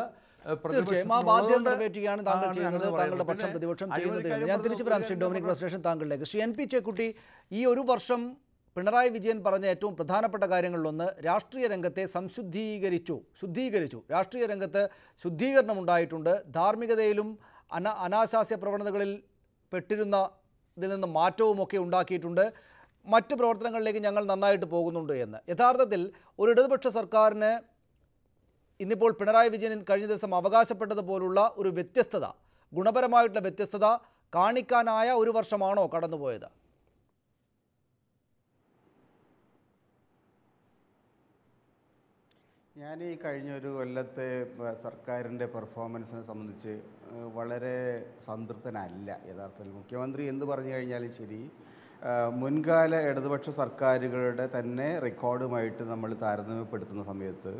Speaker 1: തീർച്ചയായും ആ ബാധ്യത നിറവേറ്റുകയാണ് താങ്കൾ ചെയ്യുന്നത്, താങ്കളുടെ പക്ഷം പ്രതിപക്ഷം ചെയ്യുന്നത്. ഞാൻ തിരിച്ചു വരാം ശ്രീ ഡൊമിനിക് റെസ്റ്റേഷൻ താങ്കളിലേക്ക്. ശ്രീ NP ചേക്കുട്ടി, ഈ ഒരു വർഷം പിണറായി വിജയൻ പറഞ്ഞ ഏറ്റവും പ്രധാനപ്പെട്ട കാര്യങ്ങളിലൊന്ന് രാഷ്ട്രീയ രംഗത്തെ ശുദ്ധീകരിച്ചു. രാഷ്ട്രീയ രംഗത്ത് ശുദ്ധീകരണം ഉണ്ടായിട്ടുണ്ട്. ധാർമ്മികതയിലും അനാശാസ്യ പ്രവണതകളിൽ പെട്ടിരുന്നതിൽ നിന്ന് മാറ്റവുമൊക്കെ ഉണ്ടാക്കിയിട്ടുണ്ട്. മറ്റ് പ്രവർത്തനങ്ങളിലേക്ക് ഞങ്ങൾ നന്നായിട്ട് പോകുന്നുണ്ട് എന്ന്. യഥാർത്ഥത്തിൽ ഒരു ഇടതുപക്ഷ സർക്കാരിന് ഇന്നിപ്പോൾ പിണറായി വിജയൻ കഴിഞ്ഞ ദിവസം അവകാശപ്പെട്ടതുപോലുള്ള ഒരു വ്യത്യസ്തത, ഗുണപരമായിട്ടുള്ള വ്യത്യസ്തത കാണിക്കാനായ ഒരു വർഷമാണോ കടന്നുപോയത്?
Speaker 8: ഞാൻ ഈ കഴിഞ്ഞൊരു കൊല്ലത്തെ സർക്കാരിൻ്റെ പെർഫോമൻസിനെ സംബന്ധിച്ച് വളരെ സംതൃപ്തനല്ല. യഥാർത്ഥത്തിൽ മുഖ്യമന്ത്രി എന്ത് പറഞ്ഞു കഴിഞ്ഞാലും ശരി, മുൻകാല ഇടതുപക്ഷ സർക്കാരുകളുടെ തന്നെ റെക്കോർഡുമായിട്ട് നമ്മൾ താരതമ്യപ്പെടുത്തുന്ന സമയത്ത്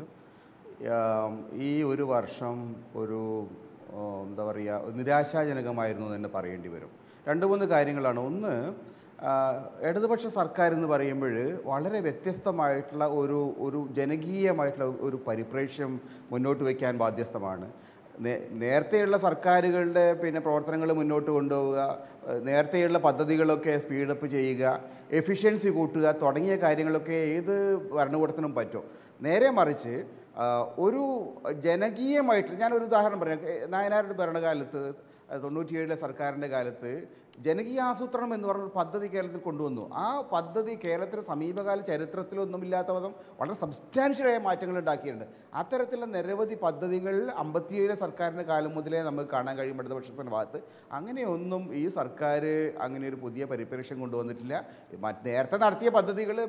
Speaker 8: ഈ ഒരു വർഷം ഒരു എന്താ പറയുക നിരാശാജനകമായിരുന്നു എന്ന് തന്നെ പറയേണ്ടി വരും. 2-3 കാര്യങ്ങളാണ്. ഒന്ന്, ഇടതുപക്ഷ സർക്കാർ എന്ന് പറയുമ്പോൾ വളരെ വ്യത്യസ്തമായിട്ടുള്ള ഒരു ജനകീയമായിട്ടുള്ള ഒരു പരിപ്രേക്ഷ്യം മുന്നോട്ട് വയ്ക്കാൻ ബാധ്യസ്ഥമാണ്. നേരത്തെയുള്ള സർക്കാരുകളുടെ പ്രവർത്തനങ്ങൾ മുന്നോട്ട് കൊണ്ടുപോവുക, നേരത്തെയുള്ള പദ്ധതികളൊക്കെ സ്പീഡപ്പ് ചെയ്യുക, എഫിഷ്യൻസി കൂട്ടുക തുടങ്ങിയ കാര്യങ്ങളൊക്കെ ഏത് ഭരണകൂടത്തിനും പറ്റും. നേരെ മറിച്ച് ഒരു ജനകീയമായിട്ട് ഞാനൊരു ഉദാഹരണം പറയാം. നായനാരുടെ ഭരണകാലത്ത് 97 സർക്കാരിൻ്റെ കാലത്ത് ജനകീയ ആസൂത്രണം എന്ന് പറഞ്ഞൊരു പദ്ധതി കേരളത്തിൽ കൊണ്ടുവന്നു. ആ പദ്ധതി കേരളത്തിലെ സമീപകാല ചരിത്രത്തിലൊന്നുമില്ലാത്ത വിധം വളരെ സബ്സ്റ്റാൻഷ്യലായ മാറ്റങ്ങൾ ഉണ്ടാക്കിയിട്ടുണ്ട്. അത്തരത്തിലുള്ള നിരവധി പദ്ധതികൾ 57 സർക്കാരിൻ്റെ കാലം മുതലേ നമുക്ക് കാണാൻ കഴിയും ഇടതുപക്ഷത്തിൻ്റെ ഭാഗത്ത്. അങ്ങനെയൊന്നും ഈ സർക്കാർ അങ്ങനെ ഒരു പുതിയ പരിപ്രേക്ഷ്യം കൊണ്ടുവന്നിട്ടില്ല. നേരത്തെ നടത്തിയ പദ്ധതികൾ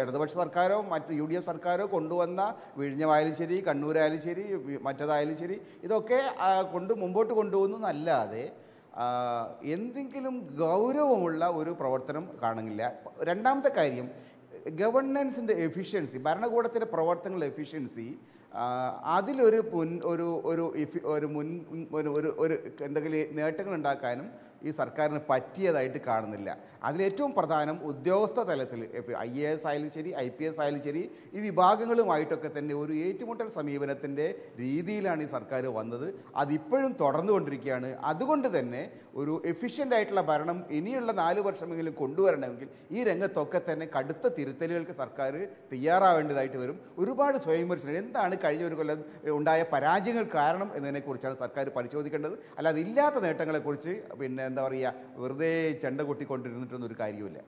Speaker 8: ഇടതുപക്ഷ സർക്കാരോ മറ്റ് UDF സർക്കാരോ കൊണ്ടുവന്ന വിഴിഞ്ഞമായാലും ശരി, കണ്ണൂരായാലും ശരി, മറ്റേതായാലും ശരി, ഇതൊക്കെ മുമ്പോട്ട് കൊണ്ടുപോകുന്നതല്ലാതെ എന്തെങ്കിലും ഗൗരവമുള്ള ഒരു പ്രവർത്തനം കാണുന്നില്ല. രണ്ടാമത്തെ കാര്യം, ഗവൺനൻസിൻ്റെ എഫിഷ്യൻസി, ഭരണകൂടത്തിൻ്റെ പ്രവർത്തനങ്ങളുടെ എഫിഷ്യൻസി, അതിലൊരു എന്തെങ്കിലും നേട്ടങ്ങൾ ഉണ്ടാക്കാനും ഈ സർക്കാരിന് പറ്റിയതായിട്ട് കാണുന്നില്ല. അതിലേറ്റവും പ്രധാനം ഉദ്യോഗസ്ഥ തലത്തിൽ IAS ആയാലും ശരി, IPS ആയാലും ശരി, ഈ വിഭാഗങ്ങളുമായിട്ടൊക്കെ തന്നെ ഒരു ഏറ്റുമുട്ടൽ സമീപനത്തിൻ്റെ രീതിയിലാണ് ഈ സർക്കാർ വന്നത്. അതിപ്പോഴും തുടർന്നുകൊണ്ടിരിക്കുകയാണ്. അതുകൊണ്ട് തന്നെ ഒരു എഫിഷ്യൻ്റ് ആയിട്ടുള്ള ഭരണം ഇനിയുള്ള 4 വർഷമെങ്കിലും കൊണ്ടുവരണമെങ്കിൽ ഈ രംഗത്തൊക്കെ തന്നെ കടുത്ത തിരുത്തലുകൾക്ക് സർക്കാർ തയ്യാറാവേണ്ടതായിട്ട് വരും. ഒരുപാട് സ്വയംവിമർശനം, എന്താണ് കഴിഞ്ഞ ഒരു കൊല്ലം ഉണ്ടായ പരാജയങ്ങൾ കാരണം എന്നതിനെക്കുറിച്ചാണ് സർക്കാർ പരിശോധിക്കേണ്ടത്. അല്ലാതെ ഇല്ലാത്ത നേട്ടങ്ങളെക്കുറിച്ച് എന്താ പറയുക, വെറുതെ ചെണ്ട കൊട്ടിക്കൊണ്ടിരുന്നിട്ടൊന്നും ഒരു കാര്യമില്ല.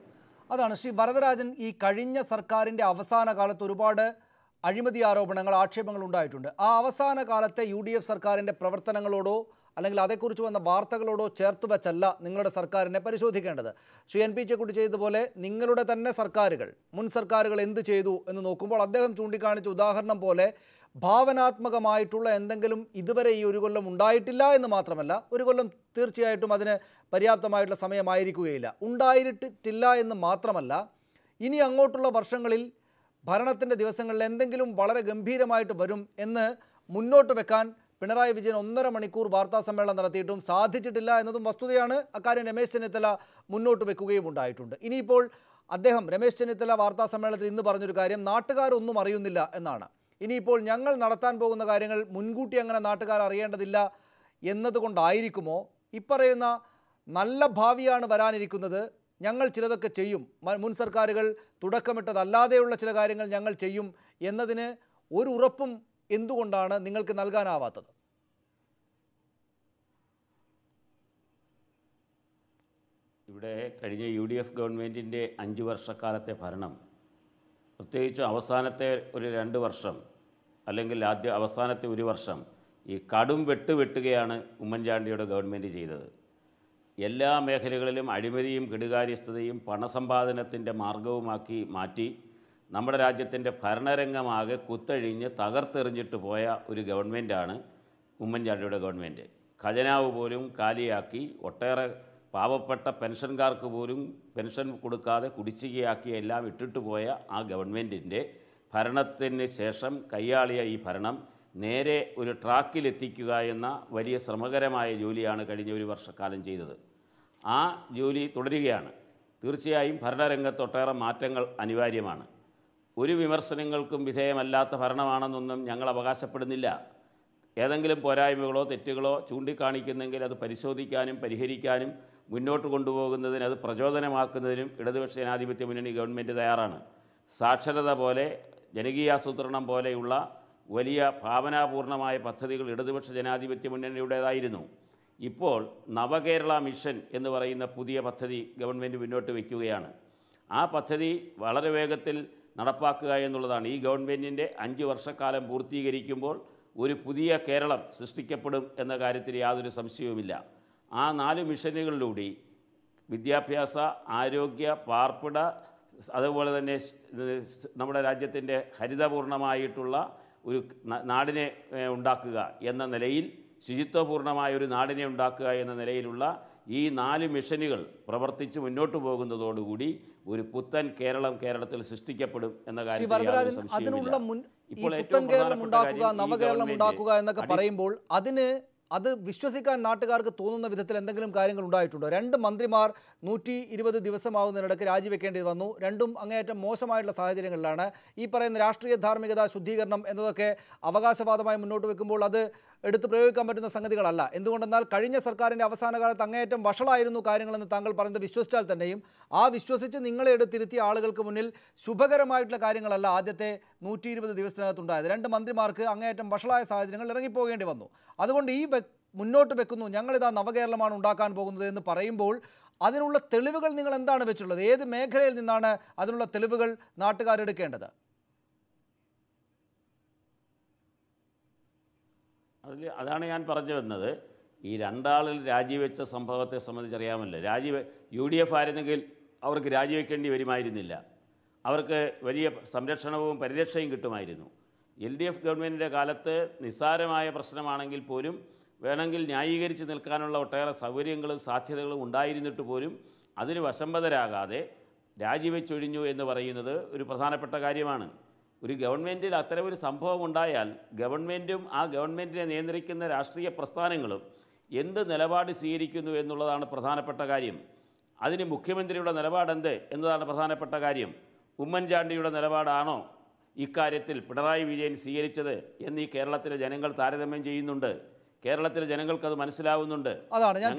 Speaker 1: അതാണ് ശ്രീ വരദരാജൻ, ഈ കഴിഞ്ഞ സർക്കാരിൻ്റെ അവസാന കാലത്ത് ഒരുപാട് അഴിമതി ആരോപണങ്ങൾ, ആക്ഷേപങ്ങൾ ഉണ്ടായിട്ടുണ്ട്. ആ അവസാന കാലത്തെ UDF സർക്കാരിൻ്റെ പ്രവർത്തനങ്ങളോടോ അല്ലെങ്കിൽ അതേക്കുറിച്ച് വന്ന വാർത്തകളോടോ ചേർത്ത് വെച്ചല്ല നിങ്ങളുടെ സർക്കാരിനെ പരിശോധിക്കേണ്ടത്. ശ്രീ NP ചെക്കുട്ടി ചെയ്തതുപോലെ നിങ്ങളുടെ തന്നെ സർക്കാരുകൾ, മുൻ സർക്കാരുകൾ എന്ത് ചെയ്തു എന്ന് നോക്കുമ്പോൾ അദ്ദേഹം ചൂണ്ടിക്കാണിച്ച ഉദാഹരണം പോലെ ഭാവനാത്മകമായിട്ടുള്ള എന്തെങ്കിലും ഇതുവരെ ഈ ഒരു കൊല്ലം ഉണ്ടായിട്ടില്ല എന്ന് മാത്രമല്ല, ഒരു കൊല്ലം തീർച്ചയായിട്ടും അതിന് പര്യാപ്തമായിട്ടുള്ള സമയമായിരിക്കുകയില്ല. ഉണ്ടായിട്ടില്ല എന്ന് മാത്രമല്ല, ഇനി അങ്ങോട്ടുള്ള വർഷങ്ങളിൽ ഭരണത്തിൻ്റെ ദിവസങ്ങളിൽ എന്തെങ്കിലും വളരെ ഗംഭീരമായിട്ട് വരും എന്ന് മുന്നോട്ട് വെക്കാൻ പിണറായി വിജയൻ 1.5 മണിക്കൂർ വാർത്താ സമ്മേളനം നടത്തിയിട്ടും സാധിച്ചിട്ടില്ല എന്നതും വസ്തുതയാണ്. അക്കാര്യം രമേശ് ചെന്നിത്തല മുന്നോട്ട് വെക്കുകയും ഉണ്ടായിട്ടുണ്ട്. ഇനിയിപ്പോൾ അദ്ദേഹം, രമേശ് ചെന്നിത്തല വാർത്താ സമ്മേളനത്തിൽ ഇന്ന് പറഞ്ഞൊരു കാര്യം, നാട്ടുകാരൊന്നും അറിയുന്നില്ല എന്നാണ്. ഇനിയിപ്പോൾ ഞങ്ങൾ നടത്താൻ പോകുന്ന കാര്യങ്ങൾ മുൻകൂട്ടി അങ്ങനെ നാട്ടുകാർ അറിയേണ്ടതില്ല എന്നതുകൊണ്ടായിരിക്കുമോ ഇപ്പറയുന്ന നല്ല ഭാവിയാണ് വരാനിരിക്കുന്നത്, ഞങ്ങൾ ചിലതൊക്കെ ചെയ്യും, മുൻ സർക്കാരുകൾ തുടക്കമിട്ടതല്ലാതെയുള്ള ചില കാര്യങ്ങൾ ഞങ്ങൾ ചെയ്യും എന്നതിന് ഒരു ഉറപ്പും എന്തുകൊണ്ടാണ് നിങ്ങൾക്ക് നൽകാനാവാത്തത്?
Speaker 6: ഇവിടെ കഴിഞ്ഞ UDF ഗവൺമെൻറ്റിൻ്റെ 5 വർഷക്കാലത്തെ ഭരണം, പ്രത്യേകിച്ച് അവസാനത്തെ ഒരു 2 വർഷം അല്ലെങ്കിൽ അവസാനത്തെ 1 വർഷം ഈ കടും വെട്ടുകയാണ് ഉമ്മൻചാണ്ടിയുടെ ഗവൺമെൻറ് ചെയ്തത്. എല്ലാ മേഖലകളിലും അഴിമതിയും കെടുകാര്യസ്ഥതയും പണസമ്പാദനത്തിൻ്റെ മാർഗവുമാക്കി മാറ്റി നമ്മുടെ രാജ്യത്തിൻ്റെ ഭരണരംഗമാകെ കുത്തഴിഞ്ഞ് തകർത്തെറിഞ്ഞിട്ട് പോയ ഒരു ഗവൺമെൻറ്റാണ് ഉമ്മൻചാണ്ടിയുടെ ഗവൺമെൻറ്. ഖജനാവ് പോലും കാലിയാക്കി, ഒട്ടേറെ പാവപ്പെട്ട പെൻഷൻകാർക്ക് പോലും പെൻഷൻ കൊടുക്കാതെ കുടിശ്ശികയാക്കി എല്ലാം ഇട്ടിട്ട് പോയ ആ ഗവൺമെൻറ്റിൻ്റെ ഭരണത്തിന് ശേഷം കയ്യാളിയ ഈ ഭരണം നേരെ ഒരു ട്രാക്കിലെത്തിക്കുക എന്ന വലിയ ശ്രമകരമായ ജോലിയാണ് കഴിഞ്ഞ 1 വർഷക്കാലം ചെയ്തത്. ആ ജോലി തുടരുകയാണ്. തീർച്ചയായും ഭരണരംഗത്തൊട്ടേറെ മാറ്റങ്ങൾ അനിവാര്യമാണ്. ഒരു വിമർശനങ്ങൾക്കും വിധേയമല്ലാത്ത ഭരണമാണെന്നൊന്നും ഞങ്ങൾ അവകാശപ്പെടുന്നില്ല. ഏതെങ്കിലും പോരായ്മകളോ തെറ്റുകളോ ചൂണ്ടിക്കാണിക്കുന്നെങ്കിൽ അത് പരിശോധിക്കാനും പരിഹരിക്കാനും മുന്നോട്ട് കൊണ്ടുപോകുന്നതിന്, അത് പ്രചോദനമാക്കുന്നതിനും ഇടതുപക്ഷ ജനാധിപത്യ മുന്നണി ഗവൺമെൻറ് തയ്യാറാണ്. സാക്ഷരത പോലെ, ജനകീയാസൂത്രണം പോലെയുള്ള വലിയ ഭാവനാപൂർണമായ പദ്ധതികൾ ഇടതുപക്ഷ ജനാധിപത്യ മുന്നണിയുടേതായിരുന്നു. ഇപ്പോൾ നവകേരള മിഷൻ എന്ന് പറയുന്ന പുതിയ പദ്ധതി ഗവൺമെൻറ് മുന്നോട്ട് വയ്ക്കുകയാണ്. ആ പദ്ധതി വളരെ വേഗത്തിൽ നടപ്പാക്കുക എന്നുള്ളതാണ്. ഈ ഗവൺമെൻറ്റിൻ്റെ 5 വർഷക്കാലം പൂർത്തീകരിക്കുമ്പോൾ ഒരു പുതിയ കേരളം സൃഷ്ടിക്കപ്പെടും എന്ന കാര്യത്തിൽ യാതൊരു സംശയവുമില്ല. ആ 4 മിഷനുകളിലൂടെ വിദ്യാഭ്യാസ, ആരോഗ്യ, പാർപ്പിട, അതുപോലെ തന്നെ നമ്മുടെ രാജ്യത്തിൻ്റെ ഹരിതപൂർണമായിട്ടുള്ള ഒരു നാടിനെ ഉണ്ടാക്കുക എന്ന നിലയിൽ, ശുചിത്വപൂർണമായ ഒരു നാടിനെ ഉണ്ടാക്കുക എന്ന നിലയിലുള്ള ഈ 4 മിഷനുകൾ പ്രവർത്തിച്ച് മുന്നോട്ട് പോകുന്നതോടുകൂടി ഒരു പുത്തൻ കേരളത്തിൽ സൃഷ്ടിക്കപ്പെടും എന്ന കാര്യത്തിൽ യാതൊരു സംശയവുമില്ല. ഇപ്പോൾ ഏറ്റവും പ്രധാനപ്പെട്ട കാര്യം
Speaker 1: നവകേരളം ഉണ്ടാക്കുക എന്നൊക്കെ പറയുമ്പോൾ അത് വിശ്വസിക്കാൻ നാട്ടുകാർക്ക് തോന്നുന്ന വിധത്തിൽ എന്തെങ്കിലും കാര്യങ്ങൾ ഉണ്ടായിട്ടുണ്ടോ? 2 മന്ത്രിമാർ 120 ദിവസമാവുന്നതിനിടയ്ക്ക് രാജിവെക്കേണ്ടി വന്നു. രണ്ടും അങ്ങേയറ്റം മോശമായിട്ടുള്ള സാഹചര്യങ്ങളിലാണ്. ഈ പറയുന്ന രാഷ്ട്രീയ ധാർമ്മികത, ശുദ്ധീകരണം എന്നതൊക്കെ അവകാശവാദമായി മുന്നോട്ട് വെക്കുമ്പോൾ അത് എടുത്ത് പ്രയോഗിക്കാൻ പറ്റുന്ന സംഗതികളല്ല. എന്തുകൊണ്ടെന്നാൽ കഴിഞ്ഞ സർക്കാരിൻ്റെ അവസാന കാലത്ത് അങ്ങേയറ്റം വഷളായിരുന്നു കാര്യങ്ങളെന്ന് താങ്കൾ പറയുന്നത് വിശ്വസിച്ചാൽ തന്നെയും ആ വിശ്വസിച്ച് നിങ്ങളെ എടുത്തിരുത്തിയ ആളുകൾക്ക് മുന്നിൽ ശുഭകരമായിട്ടുള്ള കാര്യങ്ങളല്ല ആദ്യത്തെ 120 ദിവസത്തിനകത്തുണ്ടായത്. 2 മന്ത്രിമാർക്ക് അങ്ങേയറ്റം വഷളായ സാഹചര്യങ്ങൾ ഇറങ്ങിപ്പോകേണ്ടി വന്നു. അതുകൊണ്ട് ഈ മുന്നോട്ട് വെക്കുന്നു, ഞങ്ങളിതാ നവകേരളമാണ് ഉണ്ടാക്കാൻ പോകുന്നത് എന്ന് പറയുമ്പോൾ അതിനുള്ള തെളിവുകൾ നിങ്ങൾ എന്താണ് വെച്ചുള്ളത്? ഏത് മേഖലയിൽ നിന്നാണ് അതിനുള്ള തെളിവുകൾ നാട്ടുകാരെടുക്കേണ്ടത്?
Speaker 6: അതാണ് ഞാൻ പറഞ്ഞു വന്നത്. ഈ രണ്ടാളിൽ രാജിവെച്ച സംഭവത്തെ സംബന്ധിച്ചറിയാമല്ലോ. UDF ആയിരുന്നെങ്കിൽ അവർക്ക് രാജിവെക്കേണ്ടി വരുമായിരുന്നില്ല. അവർക്ക് വലിയ സംരക്ഷണവും പരിരക്ഷയും കിട്ടുമായിരുന്നു. LDF ഗവൺമെൻറ്റിൻ്റെ കാലത്ത് നിസ്സാരമായ പ്രശ്നമാണെങ്കിൽ പോലും വേണമെങ്കിൽ ന്യായീകരിച്ച് നിൽക്കാനുള്ള ഒട്ടേറെ സൗകര്യങ്ങളും സാധ്യതകളും ഉണ്ടായിരുന്നിട്ട് പോലും അതിന് വശംവദരാകാതെ രാജിവെച്ചൊഴിഞ്ഞു എന്ന് പറയുന്നത് ഒരു പ്രധാനപ്പെട്ട കാര്യമാണ്. ഒരു ഗവൺമെൻറ്റിൽ അത്തരമൊരു സംഭവം ഉണ്ടായാൽ ഗവൺമെൻറ്റും ആ ഗവൺമെൻറ്റിനെ നിയന്ത്രിക്കുന്ന രാഷ്ട്രീയ പ്രസ്ഥാനങ്ങളും എന്ത് നിലപാട് സ്വീകരിക്കുന്നു എന്നുള്ളതാണ് പ്രധാനപ്പെട്ട കാര്യം. അതിന് മുഖ്യമന്ത്രിയുടെ നിലപാടെന്ത് എന്നതാണ് പ്രധാനപ്പെട്ട കാര്യം. ഉമ്മൻചാണ്ടിയുടെ നിലപാടാണോ ഇക്കാര്യത്തിൽ പിണറായി വിജയൻ സ്വീകരിച്ചത് എന്ന് ഈ കേരളത്തിലെ ജനങ്ങൾ താരതമ്യം ചെയ്യുന്നുണ്ട്. കേരളത്തിലെ ജനങ്ങൾക്ക് അത് മനസ്സിലാവുന്നുണ്ട്.
Speaker 1: അതാണ് ഞാൻ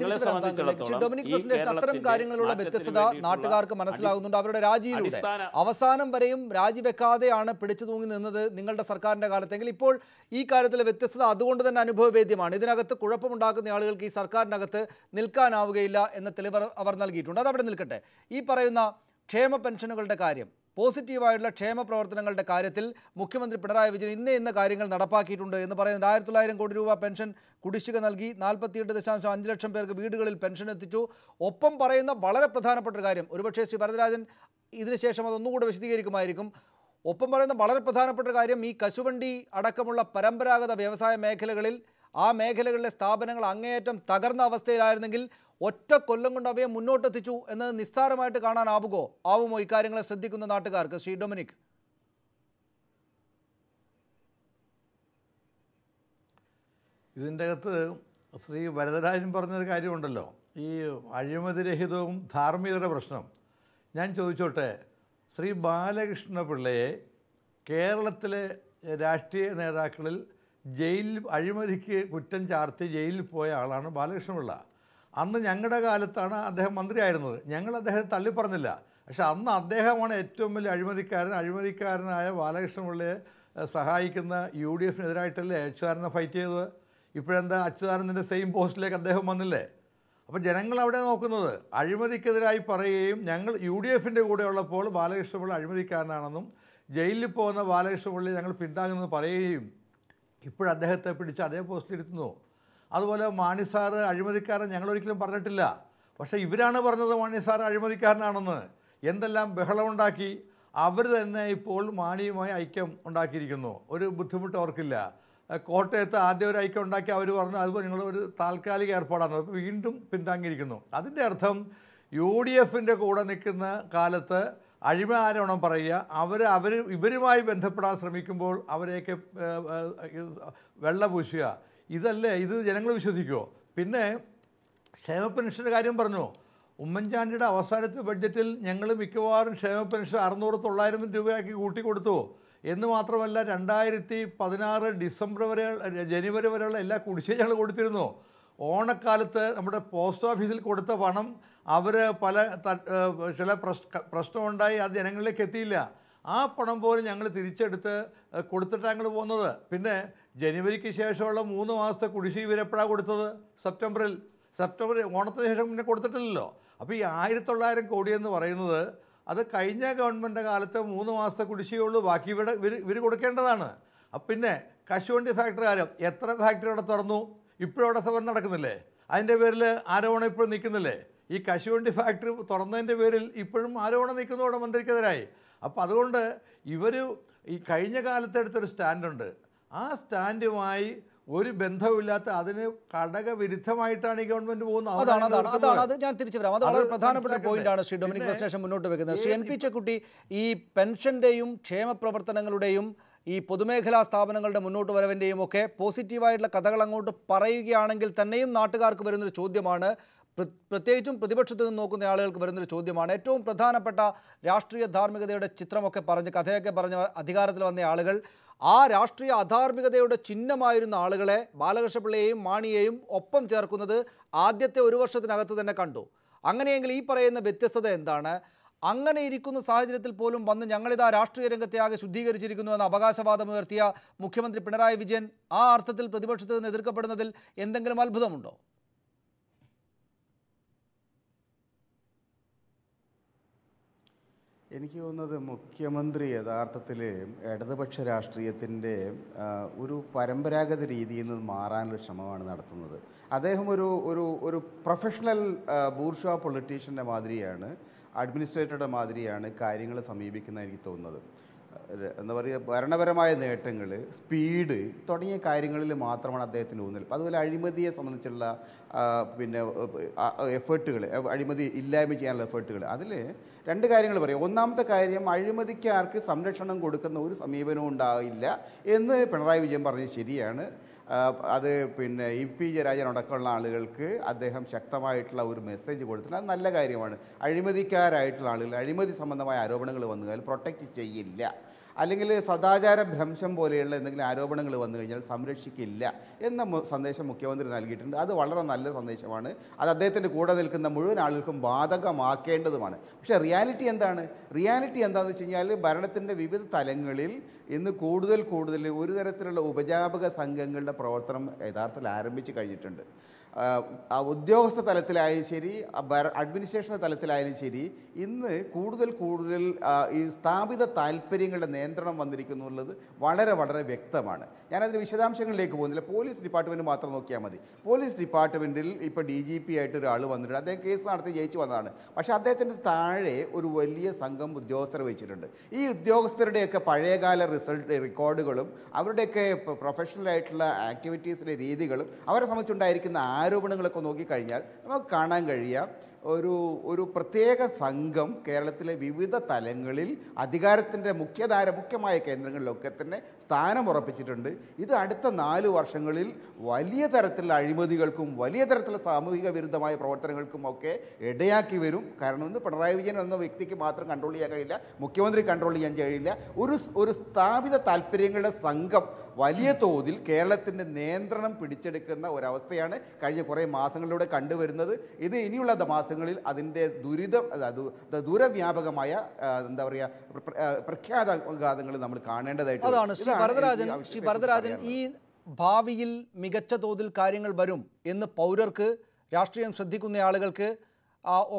Speaker 1: ഡൊമിനിക് പ്രസന്റേഷൻ അത്തരം കാര്യങ്ങളിലുള്ള വ്യത്യസ്തത നാട്ടുകാർക്ക് മനസ്സിലാകുന്നുണ്ട്. അവരുടെ രാജിയിലൂടെ അവസാനം വരെയും രാജിവെക്കാതെയാണ് പിടിച്ചു തൂങ്ങി നിന്നത് നിങ്ങളുടെ സർക്കാരിന്റെ കാലത്തെങ്കിൽ ഇപ്പോൾ ഈ കാര്യത്തിലെ വ്യത്യസ്തത അതുകൊണ്ട് തന്നെ അനുഭവവേദ്യമാണ്. ഇതിനകത്ത് കുഴപ്പമുണ്ടാക്കുന്ന ആളുകൾക്ക് ഈ സർക്കാരിനകത്ത് നിൽക്കാനാവുകയില്ല എന്ന തെളിവ് അവർ നൽകിയിട്ടുണ്ട്. അതവിടെ നിൽക്കട്ടെ. ഈ പറയുന്ന ക്ഷേമ പെൻഷനുകളുടെ കാര്യം, പോസിറ്റീവായിട്ടുള്ള ക്ഷേമ പ്രവർത്തനങ്ങളുടെ കാര്യത്തിൽ മുഖ്യമന്ത്രി പിണറായി വിജയൻ ഇന്ന കാര്യങ്ങൾ നടപ്പാക്കിയിട്ടുണ്ട് എന്ന് പറയുന്നത് 1900 കോടി രൂപ പെൻഷൻ കുടിശ്ശിക നൽകി 48.5 ലക്ഷം പേർക്ക് വീടുകളിൽ പെൻഷൻ എത്തിച്ചു. ഒപ്പം പറയുന്ന വളരെ പ്രധാനപ്പെട്ട ഒരു കാര്യം, ഒരുപക്ഷേ ശ്രീ വരദരാജൻ ഇതിനുശേഷം അതൊന്നുകൂടെ വിശദീകരിക്കുമായിരിക്കും. ഒപ്പം പറയുന്ന വളരെ പ്രധാനപ്പെട്ട കാര്യം, ഈ കശുവണ്ടി അടക്കമുള്ള പരമ്പരാഗത വ്യവസായ മേഖലകളിൽ ആ മേഖലകളിലെ സ്ഥാപനങ്ങൾ അങ്ങേയറ്റം തകർന്ന അവസ്ഥയിലായിരുന്നെങ്കിൽ ഒറ്റ കൊല്ലം കൊണ്ട് അവയെ മുന്നോട്ടെത്തിച്ചു എന്ന് നിസ്സാരമായിട്ട് ആവുമോ ഇക്കാര്യങ്ങളെ ശ്രദ്ധിക്കുന്ന നാട്ടുകാർക്ക്? ശ്രീ ഡൊമിനിക്.
Speaker 7: ഇതിൻ്റെ അകത്ത് ശ്രീ വരദരാജൻ പറഞ്ഞൊരു കാര്യമുണ്ടല്ലോ, ഈ അഴിമതിരഹിതവും ധാർമ്മികതയുടെ പ്രശ്നം. ഞാൻ ചോദിച്ചോട്ടെ, ശ്രീ ബാലകൃഷ്ണ പിള്ളയെ കേരളത്തിലെ രാഷ്ട്രീയ നേതാക്കളിൽ അഴിമതിക്ക് കുറ്റം ചാർത്തി ജയിലിൽ പോയ ആളാണ് ബാലകൃഷ്ണപിള്ള. അന്ന് ഞങ്ങളുടെ കാലത്താണ് അദ്ദേഹം മന്ത്രിയായിരുന്നത്. ഞങ്ങൾ അദ്ദേഹത്തെ തള്ളിപ്പറഞ്ഞില്ല. പക്ഷെ അന്ന് അദ്ദേഹമാണ് ഏറ്റവും വലിയ അഴിമതിക്കാരനായ ബാലകൃഷ്ണപിള്ളയെ സഹായിക്കുന്ന UDFനെതിരായിട്ടല്ലേ അച്യുതാനന്ദ ഫൈറ്റ് ചെയ്തത്. ഇപ്പോഴെന്താ അച്യുതാനന്ദൻ്റെ സെയിം പോസ്റ്റിലേക്ക് അദ്ദേഹം വന്നില്ലേ? അപ്പോൾ ജനങ്ങൾ അവിടെ നോക്കുന്നത് അഴിമതിക്കെതിരായി പറയുകയും ഞങ്ങൾ UDFൻ്റെ കൂടെ ഉള്ളപ്പോൾ ബാലകൃഷ്ണപിള്ള അഴിമതിക്കാരനാണെന്നും ജയിലിൽ പോകുന്ന ബാലകൃഷ്ണപിള്ളയെ ഞങ്ങൾ പിന്താങ്ങുന്നത് പറയുകയും ഇപ്പോഴദ്ദേഹത്തെ പിടിച്ച് അതേ പോസ്റ്റിലിരുത്തുന്നു. അതുപോലെ മാണി സാറ് അഴിമതിക്കാരൻ ഞങ്ങളൊരിക്കലും പറഞ്ഞിട്ടില്ല. പക്ഷേ ഇവരാണ് പറഞ്ഞത് മാണി സാറ് അഴിമതിക്കാരനാണെന്ന്. എന്തെല്ലാം ബഹളമുണ്ടാക്കി. അവർ തന്നെ ഇപ്പോൾ മാണിയുമായി ഐക്യം ഉണ്ടാക്കിയിരിക്കുന്നു. ഒരു ബുദ്ധിമുട്ട് അവർക്കില്ല. കോട്ടയത്ത് ആദ്യം ഒരു ഐക്യം ഉണ്ടാക്കി അവർ പറഞ്ഞു അതുപോലെ നിങ്ങളൊരു താൽക്കാലിക ഏർപ്പാടാണ്. അപ്പോൾ വീണ്ടും പിന്താങ്ങിയിരിക്കുന്നു. അതിൻ്റെ അർത്ഥം UDFൻ്റെ കൂടെ നിൽക്കുന്ന കാലത്ത് അഴിമതി പറയുക, ഇവരുമായി ബന്ധപ്പെടാൻ ശ്രമിക്കുമ്പോൾ അവരെയൊക്കെ വെള്ളപൂശുക. ഇത് ജനങ്ങൾ വിശ്വസിക്കുമോ? പിന്നെ ക്ഷേമ പെൻഷൻ്റെ കാര്യം പറഞ്ഞു. ഉമ്മൻചാണ്ടിയുടെ അവസാനത്തെ ബഡ്ജറ്റിൽ ഞങ്ങൾ മിക്കവാറും ക്ഷേമ പെൻഷൻ 600-900 രൂപയാക്കി കൂട്ടിക്കൊടുത്തു. എന്ന് മാത്രമല്ല 2016 ജനുവരി വരെയുള്ള എല്ലാ കുടിശ്ശിക ഞങ്ങൾ കൊടുത്തിരുന്നു. ഓണക്കാലത്ത് നമ്മുടെ പോസ്റ്റ് ഓഫീസിൽ കൊടുത്ത പണം അവർ ചില പ്രശ്നമുണ്ടായി അത് ജനങ്ങളിലേക്ക് എത്തിയില്ല. ആ പണം പോലും ഞങ്ങൾ തിരിച്ചെടുത്ത് കൊടുത്തിട്ടാണ് ഞങ്ങൾ പോകുന്നത്. പിന്നെ ജനുവരിക്ക് ശേഷമുള്ള 3 മാസത്തെ കുടിശ്ശിക ഇവരെപ്പോഴാണ് കൊടുത്തത്? സെപ്റ്റംബർ ഓണത്തിന് ശേഷം പിന്നെ കൊടുത്തിട്ടില്ലല്ലോ. അപ്പോൾ ഈ 1900 കോടി എന്ന് പറയുന്നത് അത് കഴിഞ്ഞ ഗവൺമെൻറ് കാലത്ത് 3 മാസത്തെ കുടിശ്ശികയുള്ളൂ. ബാക്കി ഇവർ കൊടുക്കേണ്ടതാണ്. അപ്പം പിന്നെ കശുവണ്ടി ഫാക്ടറി കാര്യം, എത്ര ഫാക്ടറി അവിടെ തുറന്നു? ഇപ്പോഴും അവിടെ സമരം നടക്കുന്നില്ലേ? അതിൻ്റെ പേരിൽ ആരോപണം ഇപ്പോഴും നിൽക്കുന്നില്ലേ? ഈ കശുവണ്ടി ഫാക്ടറി തുറന്നതിൻ്റെ പേരിൽ ഇപ്പോഴും ആരോപണം നിൽക്കുന്നു അവിടെ മന്ത്രിക്കെതിരായി. അപ്പോൾ അതുകൊണ്ട് ഇവർ ഈ കഴിഞ്ഞ കാലത്ത് എടുത്തൊരു സ്റ്റാൻഡുണ്ട്. ആ സ്റ്റാൻഡുമായി ഒരു ബന്ധവുമില്ലാത്ത അതിന് ഘടകവിരുദ്ധമായിട്ടാണ് ഈ ഗവൺമെന്റ് പോകുന്നത്.
Speaker 1: അതാണ് ഞാൻ തിരിച്ചു വരാം. അത് വളരെ പ്രധാനപ്പെട്ട പോയിന്റാണ് ശ്രീ ഡൊമിനിക് പ്രസന്റേഷൻ മുന്നോട്ട് വെക്കുന്നത്. ശ്രീ NP ചെക്കുട്ടി, ഈ പെൻഷന്റെയും ക്ഷേമ പ്രവർത്തനങ്ങളുടെയും ഈ പൊതുമേഖലാ സ്ഥാപനങ്ങളുടെ മുന്നോട്ട് വരവിൻ്റെയും ഒക്കെ പോസിറ്റീവായിട്ടുള്ള കഥകൾ അങ്ങോട്ട് പറയുകയാണെങ്കിൽ തന്നെയും നാട്ടുകാർക്ക് വരുന്നൊരു ചോദ്യമാണ്, പ്രത്യേകിച്ചും പ്രതിപക്ഷത്ത് നിന്ന് നോക്കുന്ന ആളുകൾക്ക് വരുന്നൊരു ചോദ്യമാണ്. ഏറ്റവും പ്രധാനപ്പെട്ട രാഷ്ട്രീയ ധാർമ്മികതയുടെ ചിത്രമൊക്കെ പറഞ്ഞ് കഥയൊക്കെ പറഞ്ഞ് അധികാരത്തിൽ വന്ന ആളുകൾ ആ രാഷ്ട്രീയ അധാർമികതയുടെ ചിഹ്നമായിരുന്ന ആളുകളെ ബാലകൃഷ്ണപിള്ളയെയും മാണിയെയും ഒപ്പം ചേർക്കുന്നത് ആദ്യത്തെ ഒരു വർഷത്തിനകത്ത് തന്നെ കണ്ടു. അങ്ങനെയെങ്കിൽ ഈ പറയുന്ന വ്യത്യസ്തത എന്താണ്? അങ്ങനെ ഇരിക്കുന്ന സാഹചര്യത്തിൽ പോലും വന്ന് ഞങ്ങളിതാ രാഷ്ട്രീയ രംഗത്തെ ആകെ ശുദ്ധീകരിച്ചിരിക്കുന്നു എന്ന അവകാശവാദമുയർത്തിയ മുഖ്യമന്ത്രി പിണറായി വിജയൻ ആ അർത്ഥത്തിൽ പ്രതിപക്ഷത്ത് നിന്ന് എതിർക്കപ്പെടുന്നതിൽ എന്തെങ്കിലും അത്ഭുതമുണ്ടോ?
Speaker 8: എനിക്ക് തോന്നുന്നത് മുഖ്യമന്ത്രി യഥാർത്ഥത്തിൽ ഇടതുപക്ഷ രാഷ്ട്രീയത്തിൻ്റെ ഒരു പരമ്പരാഗത രീതിയിൽ നിന്ന് മാറാനുള്ള ശ്രമമാണ് നടത്തുന്നത്. അദ്ദേഹം ഒരു പ്രൊഫഷണൽ ബൂർഷ്വാ പൊളിറ്റീഷ്യൻ്റെ മാതിരിയാണ്, അഡ്മിനിസ്ട്രേറ്ററുടെ മാതിരിയാണ് കാര്യങ്ങൾ സമീപിക്കുന്നത് എനിക്ക് തോന്നുന്നത്. എന്താ പറയുക, ഭരണപരമായ നേട്ടങ്ങൾ, സ്പീഡ് തുടങ്ങിയ കാര്യങ്ങളിൽ മാത്രമാണ് അദ്ദേഹത്തിന് ഊന്നൽ. അതുപോലെ അഴിമതിയെ സംബന്ധിച്ചുള്ള എഫേർട്ടുകൾ, അഴിമതി ഇല്ലായ്മ ചെയ്യാനുള്ള എഫേർട്ടുകൾ, അതിൽ രണ്ട് കാര്യങ്ങൾ പറയാം. ഒന്നാമത്തെ കാര്യം, അഴിമതിക്കാർക്ക് സംരക്ഷണം കൊടുക്കുന്ന ഒരു സമീപനവും ഉണ്ടാവില്ല എന്ന് പിണറായി വിജയൻ പറഞ്ഞത് ശരിയാണ്. അത് ഇ പി ജയരാജൻ അടക്കമുള്ള ആളുകൾക്ക് അദ്ദേഹം ശക്തമായിട്ടുള്ള ഒരു മെസ്സേജ് കൊടുത്തിട്ടുണ്ട്. അത് നല്ല കാര്യമാണ്. അഴിമതിക്കാരായിട്ടുള്ള ആളുകൾ, അഴിമതി സംബന്ധമായ ആരോപണങ്ങൾ വന്നു കഴിഞ്ഞാൽ പ്രൊട്ടക്റ്റ് ചെയ്യില്ല, അല്ലെങ്കിൽ സദാചാര ഭ്രംശം പോലെയുള്ള എന്തെങ്കിലും ആരോപണങ്ങൾ വന്നു കഴിഞ്ഞാൽ സംരക്ഷിക്കില്ല എന്ന സന്ദേശം മുഖ്യമന്ത്രി നൽകിയിട്ടുണ്ട്. അത് വളരെ നല്ല സന്ദേശമാണ്. അത് അദ്ദേഹത്തിൻ്റെ കൂടെ നിൽക്കുന്ന മുഴുവൻ ആളുകൾക്കും ബാധകമാക്കേണ്ടതുമാണ്. പക്ഷേ റിയാലിറ്റി എന്താണെന്ന് വെച്ച് കഴിഞ്ഞാൽ, ഭരണത്തിൻ്റെ വിവിധ തലങ്ങളിൽ ഇന്ന് കൂടുതൽ ഒരു തരത്തിലുള്ള ഉപജാപക സംഘങ്ങളുടെ പ്രവർത്തനം യഥാർത്ഥത്തിൽ ആരംഭിച്ചു കഴിഞ്ഞിട്ടുണ്ട്. ഉദ്യോഗസ്ഥ തലത്തിലായാലും ശരി, അഡ്മിനിസ്ട്രേഷൻ തലത്തിലായാലും ശരി, ഇന്ന് കൂടുതൽ ഈ സ്ഥാപിത താല്പര്യങ്ങളുടെ നിയന്ത്രണം വന്നിരിക്കുന്നു എന്നുള്ളത് വളരെ വളരെ വ്യക്തമാണ്. ഞാനതിന് വിശദാംശങ്ങളിലേക്ക് പോകുന്നില്ല. പോലീസ് ഡിപ്പാർട്ട്മെൻറ്റ് മാത്രം നോക്കിയാൽ മതി. പോലീസ് ഡിപ്പാർട്ട്മെൻറ്റിൽ ഇപ്പോൾ DGP ആയിട്ട് ഒരാൾ വന്നിട്ടുണ്ട്. അദ്ദേഹം കേസ് നടത്തി ജയിച്ചു വന്നതാണ്. പക്ഷേ അദ്ദേഹത്തിൻ്റെ താഴെ ഒരു വലിയ സംഘം ഉദ്യോഗസ്ഥരെ വെച്ചിട്ടുണ്ട്. ഈ ഉദ്യോഗസ്ഥരുടെയൊക്കെ പഴയകാല റെക്കോർഡുകളും അവരുടെയൊക്കെ പ്രൊഫഷണലായിട്ടുള്ള ആക്ടിവിറ്റീസിൻ്റെ രീതികളും അവരെ സംബന്ധിച്ചുണ്ടായിരിക്കുന്ന ആരോപണങ്ങളൊക്കെ നോക്കിക്കഴിഞ്ഞാൽ നമുക്ക് കാണാൻ കഴിയാം, ഒരു പ്രത്യേക സംഘം കേരളത്തിലെ വിവിധ തലങ്ങളിൽ അധികാരത്തിൻ്റെ മുഖ്യമായ കേന്ദ്രങ്ങളിലൊക്കെ തന്നെ സ്ഥാനം ഉറപ്പിച്ചിട്ടുണ്ട്. ഇത് അടുത്ത 4 വർഷങ്ങളിൽ വലിയ തരത്തിലുള്ള അഴിമതികൾക്കും വലിയ തരത്തിലുള്ള സാമൂഹിക വിരുദ്ധമായ പ്രവർത്തനങ്ങൾക്കും ഒക്കെ ഇടയാക്കി വരും. കാരണം ഇന്ന് പിണറായി വിജയൻ എന്ന വ്യക്തിക്ക് മാത്രം കൺട്രോൾ ചെയ്യാൻ കഴിയില്ല, മുഖ്യമന്ത്രി കൺട്രോൾ ചെയ്യാൻ കഴിയില്ല. ഒരു സ്ഥാപിത താല്പര്യങ്ങളുടെ സംഘം വലിയ തോതിൽ കേരളത്തിൻ്റെ നിയന്ത്രണം പിടിച്ചെടുക്കുന്ന ഒരവസ്ഥയാണ് കഴിഞ്ഞ കുറേ മാസങ്ങളിലൂടെ കണ്ടുവരുന്നത്. ഇത് ഇനിയുള്ള മാസങ്ങളിൽ അതിൻ്റെ ദൂരവ്യാപകമായ എന്താ പറയുക പ്രഖ്യാതങ്ങൾ നമ്മൾ കാണേണ്ടതായിട്ട്.
Speaker 1: അതാണ് ശ്രീ ഭരതരാജൻ, ഈ ഭാവിയിൽ മികച്ച തോതിൽ കാര്യങ്ങൾ വരും എന്ന് പൗരർക്ക്, രാഷ്ട്രീയം ശ്രദ്ധിക്കുന്ന ആളുകൾക്ക്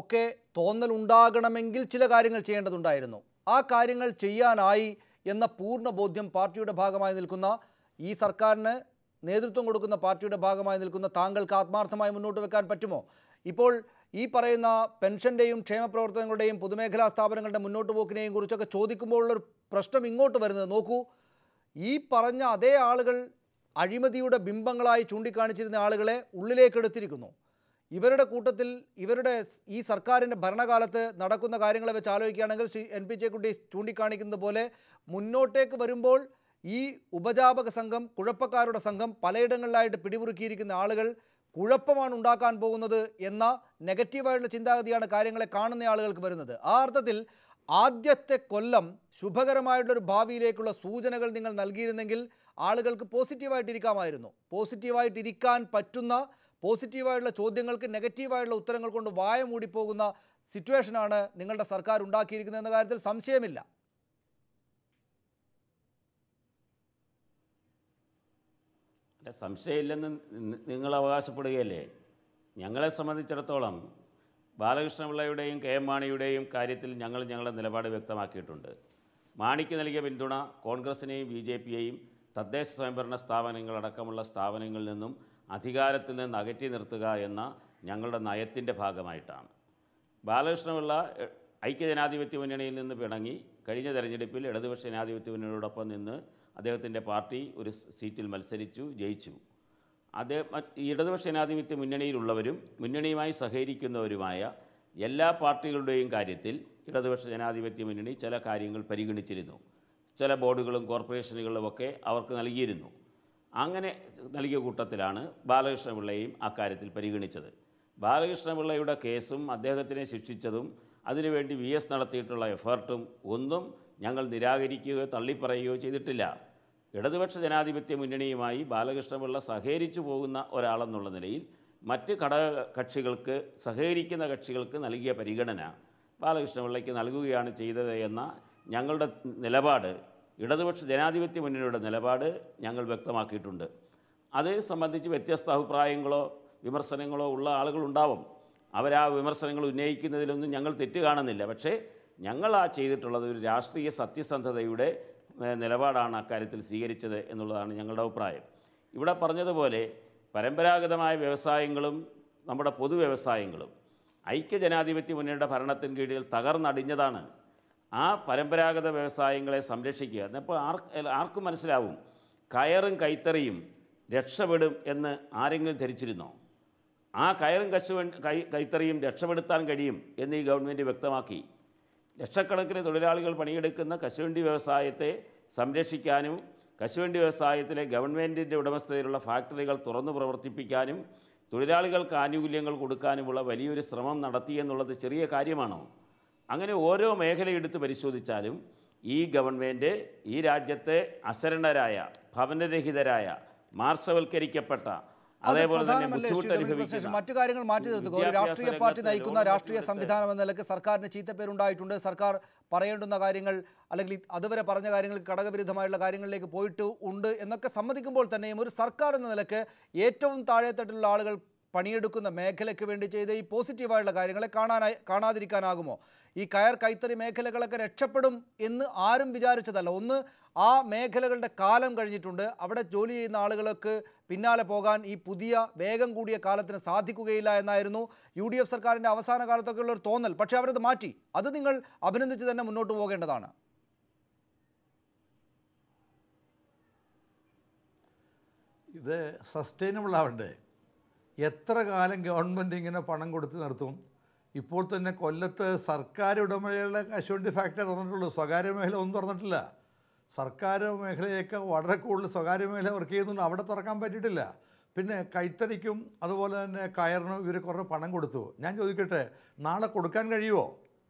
Speaker 1: ഒക്കെ തോന്നലുണ്ടാകണമെങ്കിൽ ചില കാര്യങ്ങൾ ചെയ്യേണ്ടതുണ്ടായിരുന്നു. ആ കാര്യങ്ങൾ ചെയ്യാനായി എന്ന പൂർണ്ണ ബോധ്യം പാർട്ടിയുടെ ഭാഗമായി നിൽക്കുന്ന, ഈ സർക്കാരിന് നേതൃത്വം കൊടുക്കുന്ന പാർട്ടിയുടെ ഭാഗമായി നിൽക്കുന്ന താങ്കൾക്ക് ആത്മാർത്ഥമായി മുന്നോട്ട് വെക്കാൻ പറ്റുമോ? ഇപ്പോൾ ഈ പറയുന്ന പെൻഷൻ്റെയും ക്ഷേമപ്രവർത്തനങ്ങളുടെയും പൊതുമേഖലാ സ്ഥാപനങ്ങളുടെ മുന്നോട്ട് പോക്കിനെയും കുറിച്ചൊക്കെ ചോദിക്കുമ്പോഴുള്ളൊരു പ്രശ്നം ഇങ്ങോട്ട് വരുന്നത് നോക്കൂ. ഈ പറഞ്ഞ അതേ ആളുകൾ അഴിമതിയുടെ ബിംബങ്ങളായി ചൂണ്ടിക്കാണിച്ചിരുന്ന ആളുകളെ ഉള്ളിലേക്കെടുത്തിരിക്കുന്നു. ഇവരുടെ കൂട്ടത്തിൽ ഈ സർക്കാരിൻ്റെ ഭരണകാലത്ത് നടക്കുന്ന കാര്യങ്ങളെ വെച്ച് ആലോചിക്കുകയാണെങ്കിൽ ശ്രീ NP ചേക്കുട്ടി ചൂണ്ടിക്കാണിക്കുന്നത് പോലെ മുന്നോട്ടേക്ക് വരുമ്പോൾ ഈ ഉപജാപക സംഘം, കുഴപ്പക്കാരുടെ സംഘം, പലയിടങ്ങളിലായിട്ട് പിടിമുറുക്കിയിരിക്കുന്ന ആളുകൾ കുഴപ്പമാണ് ഉണ്ടാക്കാൻ പോകുന്നത് എന്ന നെഗറ്റീവായിട്ടുള്ള ചിന്താഗതിയാണ് കാര്യങ്ങളെ കാണുന്ന ആളുകൾക്ക് വരുന്നത്. ആ അർത്ഥത്തിൽ ആദ്യത്തെ കൊല്ലം ശുഭകരമായിട്ടുള്ളൊരു ഭാവിയിലേക്കുള്ള സൂചനകൾ നിങ്ങൾ നൽകിയിരുന്നെങ്കിൽ ആളുകൾക്ക് പോസിറ്റീവായിട്ടിരിക്കാമായിരുന്നു. പോസിറ്റീവായിട്ടിരിക്കാൻ പറ്റുന്ന, പോസിറ്റീവായിട്ടുള്ള ചോദ്യങ്ങൾക്ക് നെഗറ്റീവായിട്ടുള്ള ഉത്തരങ്ങൾ കൊണ്ട് വായ മൂടിപ്പോകുന്ന സിറ്റുവേഷനാണ് നിങ്ങളുടെ സർക്കാർ ഉണ്ടാക്കിയിരിക്കുന്നത് എന്ന കാര്യത്തിൽ സംശയമില്ല.
Speaker 6: സംശയമില്ലെന്ന് നിങ്ങൾ അവകാശപ്പെടുകയല്ലേ? ഞങ്ങളെ സംബന്ധിച്ചിടത്തോളം ബാലകൃഷ്ണപിള്ളയുടെയും KM മാണിയുടെയും കാര്യത്തിൽ ഞങ്ങളുടെ നിലപാട് വ്യക്തമാക്കിയിട്ടുണ്ട്. മാണിക്ക് നൽകിയ പിന്തുണ കോൺഗ്രസിനെയും BJPയെയും തദ്ദേശ സ്വയംഭരണ സ്ഥാപനങ്ങളടക്കമുള്ള സ്ഥാപനങ്ങളിൽ നിന്നും അധികാരത്തിൽ നിന്ന് അകറ്റി നിർത്തുക എന്ന ഞങ്ങളുടെ നയത്തിൻ്റെ ഭാഗമായിട്ടാണ്. ബാലകൃഷ്ണപിള്ള ഐക്യജനാധിപത്യ മുന്നണിയിൽ നിന്ന് പിണങ്ങി കഴിഞ്ഞ തെരഞ്ഞെടുപ്പിൽ ഇടതുപക്ഷ ജനാധിപത്യ മുന്നണിയോടൊപ്പം നിന്ന് അദ്ദേഹത്തിൻ്റെ പാർട്ടി ഒരു സീറ്റിൽ മത്സരിച്ചു, ജയിച്ചു. ഇടതുപക്ഷ ജനാധിപത്യ മുന്നണിയിലുള്ളവരും മുന്നണിയുമായി സഹകരിക്കുന്നവരുമായ എല്ലാ പാർട്ടികളുടെയും കാര്യത്തിൽ ഇടതുപക്ഷ ജനാധിപത്യ മുന്നണി ചില കാര്യങ്ങൾ പരിഗണിച്ചിരുന്നു. ചില ബോർഡുകളും കോർപ്പറേഷനുകളുമൊക്കെ അവർക്ക് നൽകിയിരുന്നു. അങ്ങനെ നൽകിയ കൂട്ടത്തിലാണ് ബാലകൃഷ്ണപിള്ളയെയും അക്കാര്യത്തിൽ പരിഗണിച്ചത്. ബാലകൃഷ്ണപിള്ളയുടെ കേസും അദ്ദേഹത്തിനെ ശിക്ഷിച്ചതും അതിനുവേണ്ടി VS നടത്തിയിട്ടുള്ള എഫേർട്ടും ഒന്നും ഞങ്ങൾ നിരാകരിക്കുകയോ തള്ളിപ്പറയുകയോ ചെയ്തിട്ടില്ല. ഇടതുപക്ഷ ജനാധിപത്യ മുന്നണിയുമായി ബാലകൃഷ്ണപിള്ള സഹകരിച്ചു പോകുന്ന ഒരാളെന്നുള്ള നിലയിൽ മറ്റ് ഘടകകക്ഷികൾക്ക് സഹകരിക്കുന്ന കക്ഷികൾക്ക് നൽകിയ പരിഗണന ബാലകൃഷ്ണപിള്ളയ്ക്ക് നൽകുകയാണ് ചെയ്തത് എന്ന ഞങ്ങളുടെ നിലപാട്, ഇടതുപക്ഷ ജനാധിപത്യ മുന്നണിയുടെ നിലപാട് ഞങ്ങൾ വ്യക്തമാക്കിയിട്ടുണ്ട്. അത് സംബന്ധിച്ച് വ്യത്യസ്ത അഭിപ്രായങ്ങളോ വിമർശനങ്ങളോ ഉള്ള ആളുകളുണ്ടാവും. അവരാ വിമർശനങ്ങൾ ഉന്നയിക്കുന്നതിലൊന്നും ഞങ്ങൾ തെറ്റ് കാണുന്നില്ല. പക്ഷേ ഞങ്ങൾ ചെയ്തിട്ടുള്ളത് ഒരു രാഷ്ട്രീയ സത്യസന്ധതയുടെ നിലപാടാണ് അക്കാര്യത്തിൽ സ്വീകരിച്ചത് എന്നുള്ളതാണ് ഞങ്ങളുടെ അഭിപ്രായം. ഇവിടെ പറഞ്ഞതുപോലെ പരമ്പരാഗതമായ വ്യവസായങ്ങളും നമ്മുടെ പൊതുവ്യവസായങ്ങളും ഐക്യജനാധിപത്യ മുന്നണിയുടെ ഭരണത്തിന് കീഴിൽ തകർന്നടിഞ്ഞതാണ്. ആ പരമ്പരാഗത വ്യവസായങ്ങളെ സംരക്ഷിക്കുക. അപ്പോൾ ആർക്കും മനസ്സിലാവും കയറും കൈത്തറിയും രക്ഷപ്പെടും എന്ന് ആരെങ്കിലും ധരിച്ചിരുന്നോ? ആ കയറും കൈത്തറിയും രക്ഷപ്പെടുത്താൻ കഴിയും എന്ന് ഈ ഗവൺമെൻറ് വ്യക്തമാക്കി. ലക്ഷക്കണക്കിന് തൊഴിലാളികൾ പണിയെടുക്കുന്ന കശുവണ്ടി വ്യവസായത്തെ സംരക്ഷിക്കാനും കശുവണ്ടി വ്യവസായത്തിലെ ഗവൺമെൻറ്റിൻ്റെ ഉടമസ്ഥതയിലുള്ള ഫാക്ടറികൾ തുറന്നു പ്രവർത്തിപ്പിക്കാനും തൊഴിലാളികൾക്ക് ആനുകൂല്യങ്ങൾ കൊടുക്കാനുമുള്ള വലിയൊരു ശ്രമം നടത്തിയെന്നുള്ളത് ചെറിയ കാര്യമാണോ? അങ്ങനെ ഓരോ മേഖലയെടുത്ത് പരിശോധിച്ചാലും ഈ ഗവൺമെൻറ് ഈ രാജ്യത്തെ അശരണരായ, ഭവനരഹിതരായ, മാർസവൽക്കരിക്കപ്പെട്ട, അതേപോലെ തന്നെ ബുദ്ധിമുട്ട് അനുഭവിക്കുന്ന
Speaker 1: മറ്റു കാര്യങ്ങൾ മാറ്റി നിർത്തുക. ഒരു രാഷ്ട്രീയ പാർട്ടി നയിക്കുന്ന രാഷ്ട്രീയ സംവിധാനം എന്ന നിലയ്ക്ക് സർക്കാരിന് ചീത്തപ്പേരുണ്ടായിട്ടുണ്ട്. സർക്കാർ പറയേണ്ടുന്ന കാര്യങ്ങൾ അല്ലെങ്കിൽ അതുവരെ പറഞ്ഞ കാര്യങ്ങൾ ഘടകവിരുദ്ധമായുള്ള കാര്യങ്ങളിലേക്ക് പോയിട്ട് ഉണ്ട് എന്നൊക്കെ സമ്മതിക്കുമ്പോൾ തന്നെയും ഒരു സർക്കാർ എന്ന നിലയ്ക്ക് ഏറ്റവും താഴെത്തട്ടിലുള്ള ആളുകൾ പണിയെടുക്കുന്ന മേഖലയ്ക്ക് വേണ്ടി ചെയ്ത ഈ പോസിറ്റീവായുള്ള കാര്യങ്ങളെ കാണാതിരിക്കാനാകുമോ? ഈ കൈത്തറി മേഖലകളൊക്കെ രക്ഷപ്പെടും എന്ന് ആരും വിചാരിച്ചതല്ല. ഒന്ന്, ആ മേഖലകളുടെ കാലം കഴിഞ്ഞിട്ടുണ്ട്. അവിടെ ജോലി ചെയ്യുന്ന ആളുകൾക്ക് പിന്നാലെ പോകാൻ ഈ പുതിയ വേഗം കൂടിയ കാലത്തിന് സാധിക്കുകയില്ല എന്നായിരുന്നു UDF സർക്കാരിൻ്റെ അവസാന കാലത്തൊക്കെയുള്ള ഒരു തോന്നൽ. പക്ഷേ അവരത് മാറ്റി. അത് നിങ്ങൾ അഭിനന്ദിച്ച് തന്നെ മുന്നോട്ട് പോകേണ്ടതാണ്.
Speaker 7: ഇത് സസ്റ്റൈനബിൾ ആവണ്ടേ? എത്ര കാലം ഗവൺമെൻറ് ഇങ്ങനെ പണം കൊടുത്ത് നിർത്തും? ഇപ്പോൾ തന്നെ കൊല്ലത്ത് സർക്കാർ ഉടമകളുടെ കശുവണ്ടി ഫാക്ടറി തുറന്നിട്ടുള്ളൂ, സ്വകാര്യ മേഖല ഒന്നും തുറന്നിട്ടില്ല. സർക്കാർ മേഖലയൊക്കെ വളരെ കൂടുതൽ സ്വകാര്യ മേഖല വർക്ക് ചെയ്യുന്നുണ്ട്, അവിടെ തുറക്കാൻ പറ്റിയിട്ടില്ല. പിന്നെ കൈത്തറിക്കും അതുപോലെ തന്നെ കയറിനും ഇവർ കുറേ പണം കൊടുത്തു. ഞാൻ ചോദിക്കട്ടെ, നാളെ കൊടുക്കാൻ കഴിയുമോ?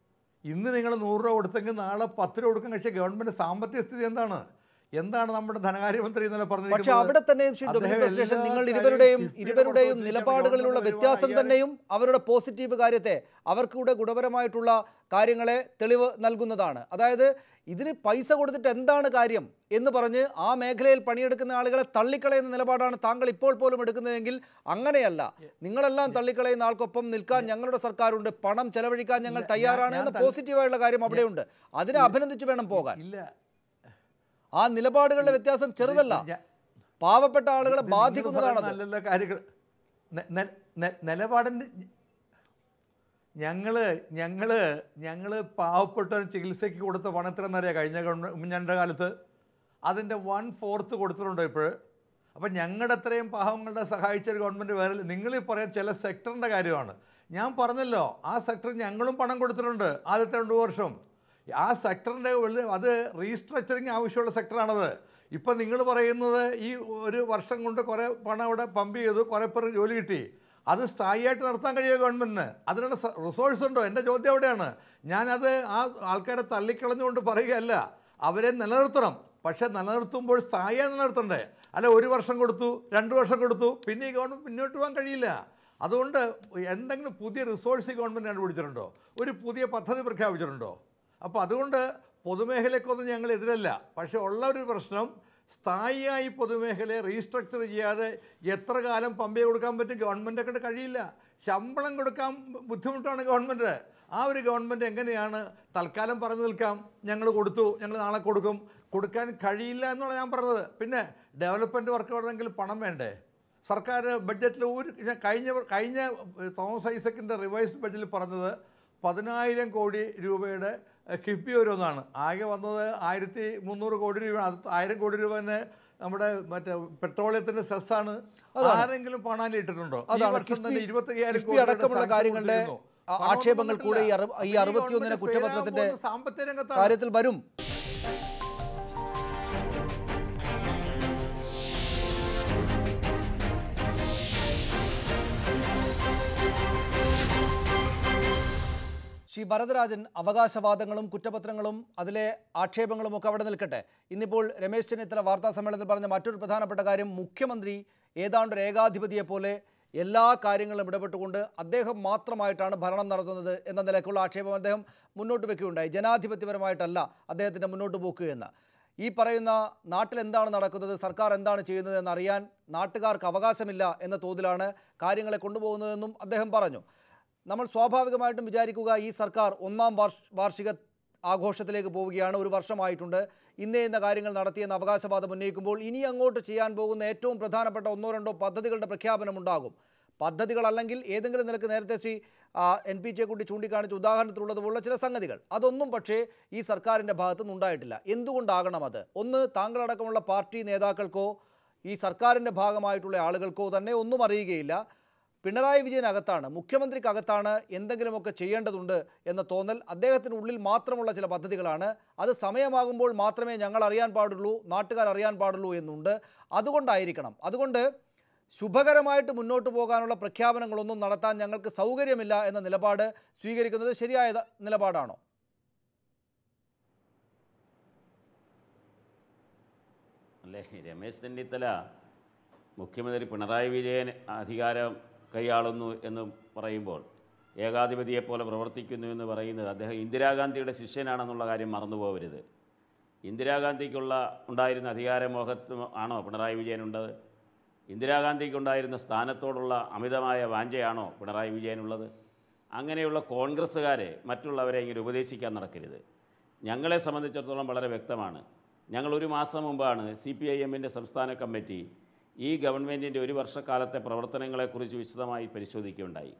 Speaker 7: ഇന്ന് നിങ്ങൾ 100 രൂപ കൊടുത്തെങ്കിൽ നാളെ 10 രൂപ കൊടുക്കാൻ കഴിച്ച ഗവൺമെൻറ് സാമ്പത്തിക സ്ഥിതി എന്താണ്? നമ്മുടെ ധനകാര്യമന്ത്രി ഇന്നലെ പറഞ്ഞത്?
Speaker 1: പക്ഷേ അവിടെ തന്നെയും നിങ്ങൾ ഇരുവരുടെയും നിലപാടുകളിലുള്ള വ്യത്യാസം തന്നെയും അവരുടെ പോസിറ്റീവ് കാര്യത്തെ, അവർക്കൂടെ ഗുണപരമായിട്ടുള്ള കാര്യങ്ങളെ തെളിവ് നൽകുന്നതാണ്. അതായത് ഇതിന് പൈസ കൊടുത്തിട്ട് എന്താണ് കാര്യം എന്ന് പറഞ്ഞ് ആ മേഖലയിൽ പണിയെടുക്കുന്ന ആളുകളെ തള്ളിക്കളയുന്ന നിലപാടാണ് താങ്കൾ ഇപ്പോൾ പോലും എടുക്കുന്നതെങ്കിൽ അങ്ങനെയല്ല. നിങ്ങളെല്ലാം തള്ളിക്കളയുന്ന ആൾക്കൊപ്പം നിൽക്കാൻ ഞങ്ങളുടെ സർക്കാരുണ്ട്, പണം ചെലവഴിക്കാൻ ഞങ്ങൾ തയ്യാറാണ് എന്ന പോസിറ്റീവായുള്ള കാര്യം അവിടെയുണ്ട്. അതിനെ അഭിനന്ദിച്ച് വേണം പോകാൻ. ആ നിലപാടുകളുടെ വ്യത്യാസം ചെറുതല്ല, പാവപ്പെട്ട ആളുകളെ ബാധിക്കുന്നതാണ്.
Speaker 7: നല്ല കാര്യങ്ങൾ നിലപാടിൻ്റെ ഞങ്ങൾ പാവപ്പെട്ട ചികിത്സയ്ക്ക് കൊടുത്ത പണത്തിനെന്നറിയാം കഴിഞ്ഞ ഗവൺമെൻറ് കാലത്ത് അതിൻ്റെ 1/4 കൊടുത്തിട്ടുണ്ടോ ഇപ്പോൾ? അപ്പം ഞങ്ങളുടെ അത്രയും പാവങ്ങളുടെ സഹായിച്ചൊരു ഗവൺമെൻറ് വേറെ. നിങ്ങൾ പറയാൻ ചില സെക്ടറിൻ്റെ കാര്യമാണ് ഞാൻ പറഞ്ഞല്ലോ. ആ സെക്ടർ ഞങ്ങളും പണം കൊടുത്തിട്ടുണ്ട് ആദ്യത്തെ 2 വർഷം. ആ സെക്ടറിൻ്റെ അത് റീസ്ട്രക്ചറിങ് ആവശ്യമുള്ള സെക്ടറാണത്. ഇപ്പം നിങ്ങൾ പറയുന്നത് ഈ 1 വർഷം കൊണ്ട് കുറേ പണം അവിടെ പമ്പ് ചെയ്തു, കുറേ പേർ ജോലി കിട്ടി, അത് സ്ഥായിയായിട്ട് നടത്താൻ കഴിയുമോ ഗവൺമെൻറ്റിന്? അതിനുള്ള റിസോഴ്സ് ഉണ്ടോ? എൻ്റെ ചോദ്യം അവിടെയാണ്. ഞാനത് ആ ആൾക്കാരെ തള്ളിക്കളഞ്ഞുകൊണ്ട് പറയുകയല്ല, അവരെ നിലനിർത്തണം. പക്ഷേ നിലനിർത്തുമ്പോൾ സ്ഥായിയായി നിലനിർത്തണ്ടേ? അല്ല 1 വർഷം കൊടുത്തു, 2 വർഷം കൊടുത്തു, പിന്നെ ഈ ഗവൺമെൻറ് മുന്നോട്ട് പോകാൻ കഴിയില്ല. അതുകൊണ്ട് എന്തെങ്കിലും പുതിയ റിസോഴ്സ് ഈ ഗവൺമെൻറ് കണ്ടുപിടിച്ചിട്ടുണ്ടോ? ഒരു പുതിയ പദ്ധതി പ്രഖ്യാപിച്ചിട്ടുണ്ടോ? അപ്പോൾ അതുകൊണ്ട് പൊതുമേഖലയ്ക്കൊന്നും ഞങ്ങൾ എതിരല്ല. പക്ഷേ ഉള്ള ഒരു പ്രശ്നം, സ്ഥായിയായി പൊതുമേഖലയെ റീസ്ട്രക്ചർ ചെയ്യാതെ എത്ര കാലം പമ്പ് കൊടുക്കാൻ പറ്റും? ഗവൺമെൻറ്റൊക്കെ കഴിയില്ല. ശമ്പളം കൊടുക്കാൻ ബുദ്ധിമുട്ടാണ് ഗവൺമെൻറ്. ആ ഒരു ഗവൺമെൻറ് എങ്ങനെയാണ് തൽക്കാലം പറഞ്ഞു നിൽക്കാം, ഞങ്ങൾ കൊടുത്തു, ഞങ്ങൾ നാളെ കൊടുക്കാൻ കഴിയില്ല എന്നുള്ള ഞാൻ പറഞ്ഞത്. പിന്നെ ഡെവലപ്മെൻറ്റ് വർക്ക് വേണമെങ്കിൽ പണം വേണ്ടേ? സർക്കാർ ബഡ്ജറ്റിൽ കഴിഞ്ഞ തോമസ് ഐസക്കിൻ്റെ റിവൈസ്ഡ് ബഡ്ജറ്റിൽ പറഞ്ഞത് 10,000 കോടി രൂപയുടെ കിഫ്ബി വരുമെന്നാണ്. ആകെ വന്നത് 1,300 കോടി രൂപ. 1000 കോടി രൂപ തന്നെ നമ്മുടെ മറ്റേ പെട്രോളിയത്തിൻ്റെ സെസ്സാണ്. ആരെങ്കിലും പണം ഇട്ടിട്ടുണ്ടോ? ഈ വർഷം തന്നെ 25,000 കോടി
Speaker 1: അടക്കമുള്ള കാര്യങ്ങളുടെ ആക്ഷേപങ്ങൾ കൂടെ ഈ 61 കുറ്റപത്രത്തിന്റെ
Speaker 7: സാമ്പത്തിക
Speaker 1: കാര്യത്തിൽ വരും. ശ്രീ ഭരതരാജൻ, അവകാശവാദങ്ങളും കുറ്റപത്രങ്ങളും അതിലെ ആക്ഷേപങ്ങളും ഒക്കെ അവിടെ നിൽക്കട്ടെ. ഇന്നിപ്പോൾ രമേശ് ചെന്നിത്തല വാർത്താ സമ്മേളനത്തിൽ പറഞ്ഞ മറ്റൊരു പ്രധാനപ്പെട്ട കാര്യം, മുഖ്യമന്ത്രി ഏതാണ്ട് ഏകാധിപതിയെ പോലെ എല്ലാ കാര്യങ്ങളും ഇടപെട്ടുകൊണ്ട് അദ്ദേഹം മാത്രമായിട്ടാണ് ഭരണം നടത്തുന്നത് എന്ന നിലയ്ക്കുള്ള ആക്ഷേപം അദ്ദേഹം മുന്നോട്ട് വയ്ക്കുകയുണ്ടായി. ജനാധിപത്യപരമായിട്ടല്ല അദ്ദേഹത്തിൻ്റെ മുന്നോട്ട് പോക്ക് എന്ന്. ഈ പറയുന്ന നാട്ടിൽ എന്താണ് നടക്കുന്നത്, സർക്കാർ എന്താണ് ചെയ്യുന്നത് എന്നറിയാൻ നാട്ടുകാർക്ക് അവകാശമില്ല എന്ന തോതിലാണ് കാര്യങ്ങളെ കൊണ്ടുപോകുന്നതെന്നും അദ്ദേഹം പറഞ്ഞു. നമ്മൾ സ്വാഭാവികമായിട്ടും വിചാരിക്കുക, ഈ സർക്കാർ ഒന്നാം വാർഷിക ആഘോഷത്തിലേക്ക് പോവുകയാണ്, ഒരു വർഷമായിട്ടുണ്ട്, ഇന്ന കാര്യങ്ങൾ നടത്തിയെന്ന അവകാശവാദം ഉന്നയിക്കുമ്പോൾ ഇനി അങ്ങോട്ട് ചെയ്യാൻ പോകുന്ന ഏറ്റവും പ്രധാനപ്പെട്ട 1-2 പദ്ധതികളുടെ പ്രഖ്യാപനമുണ്ടാകും. പദ്ധതികളല്ലെങ്കിൽ ഏതെങ്കിലും നിലക്ക് നേരത്തെ ശ്രീ NP ചേക്കുട്ടി ചൂണ്ടിക്കാണിച്ച ഉദാഹരണത്തിലുള്ളതുപോലുള്ള ചില സംഗതികൾ, അതൊന്നും പക്ഷേ ഈ സർക്കാരിൻ്റെ ഭാഗത്തുനിന്ന് ഉണ്ടായിട്ടില്ല. എന്തുകൊണ്ടാകണം അത്? ഒന്ന്, താങ്കളടക്കമുള്ള പാർട്ടി നേതാക്കൾക്കോ ഈ സർക്കാരിൻ്റെ ഭാഗമായിട്ടുള്ള ആളുകൾക്കോ തന്നെ ഒന്നും അറിയുകയില്ല. പിണറായി വിജയനകത്താണ്, മുഖ്യമന്ത്രിക്കകത്താണ് എന്തെങ്കിലുമൊക്കെ ചെയ്യേണ്ടതുണ്ട് എന്ന തോന്നൽ അദ്ദേഹത്തിനുള്ളിൽ മാത്രമുള്ള ചില പദ്ധതികളാണ്. അത് സമയമാകുമ്പോൾ മാത്രമേ ഞങ്ങൾ അറിയാൻ പാടുള്ളൂ, നാട്ടുകാർ അറിയാൻ പാടുള്ളൂ എന്നുണ്ട്. അതുകൊണ്ടായിരിക്കണം. അതുകൊണ്ട് ശുഭകരമായിട്ട് മുന്നോട്ട് പോകാനുള്ള പ്രഖ്യാപനങ്ങളൊന്നും നടത്താൻ ഞങ്ങൾക്ക് സൗകര്യമില്ല എന്ന നിലപാട് സ്വീകരിക്കുന്നത് ശരിയായ നിലപാടാണോ?
Speaker 6: അല്ലേ, രമേശ് ചെന്നിത്തല മുഖ്യമന്ത്രി പിണറായി വിജയൻ അധികാരം കൈയാളുന്നു എന്ന് പറയുമ്പോൾ, ഏകാധിപതിയെപ്പോലെ പ്രവർത്തിക്കുന്നു എന്ന് പറയുന്നത്, അദ്ദേഹം ഇന്ദിരാഗാന്ധിയുടെ ശിഷ്യനാണെന്നുള്ള കാര്യം മറന്നു പോകരുത്. ഇന്ദിരാഗാന്ധിക്കുള്ള ഉണ്ടായിരുന്ന അധികാരമോഹത്വം ആണോ പിണറായി വിജയനുള്ളത്? ഇന്ദിരാഗാന്ധിക്കുണ്ടായിരുന്ന സ്ഥാനത്തോടുള്ള അമിതമായ വാഞ്ചയാണോ പിണറായി വിജയനുള്ളത്? അങ്ങനെയുള്ള കോൺഗ്രസ്സുകാരെ മറ്റുള്ളവരെ ഇങ്ങനെ ഉപദേശിക്കാൻ നടക്കരുത്. ഞങ്ങളെ സംബന്ധിച്ചിടത്തോളം വളരെ വ്യക്തമാണ്. ഞങ്ങൾ ഒരു മാസം മുമ്പാണ് CPIM-ൻ്റെ സംസ്ഥാന കമ്മിറ്റി ഈ ഗവൺമെൻറ്റിൻ്റെ ഒരു വർഷക്കാലത്തെ പ്രവർത്തനങ്ങളെക്കുറിച്ച് വിശദമായി പരിശോധിക്കുകയുണ്ടായി.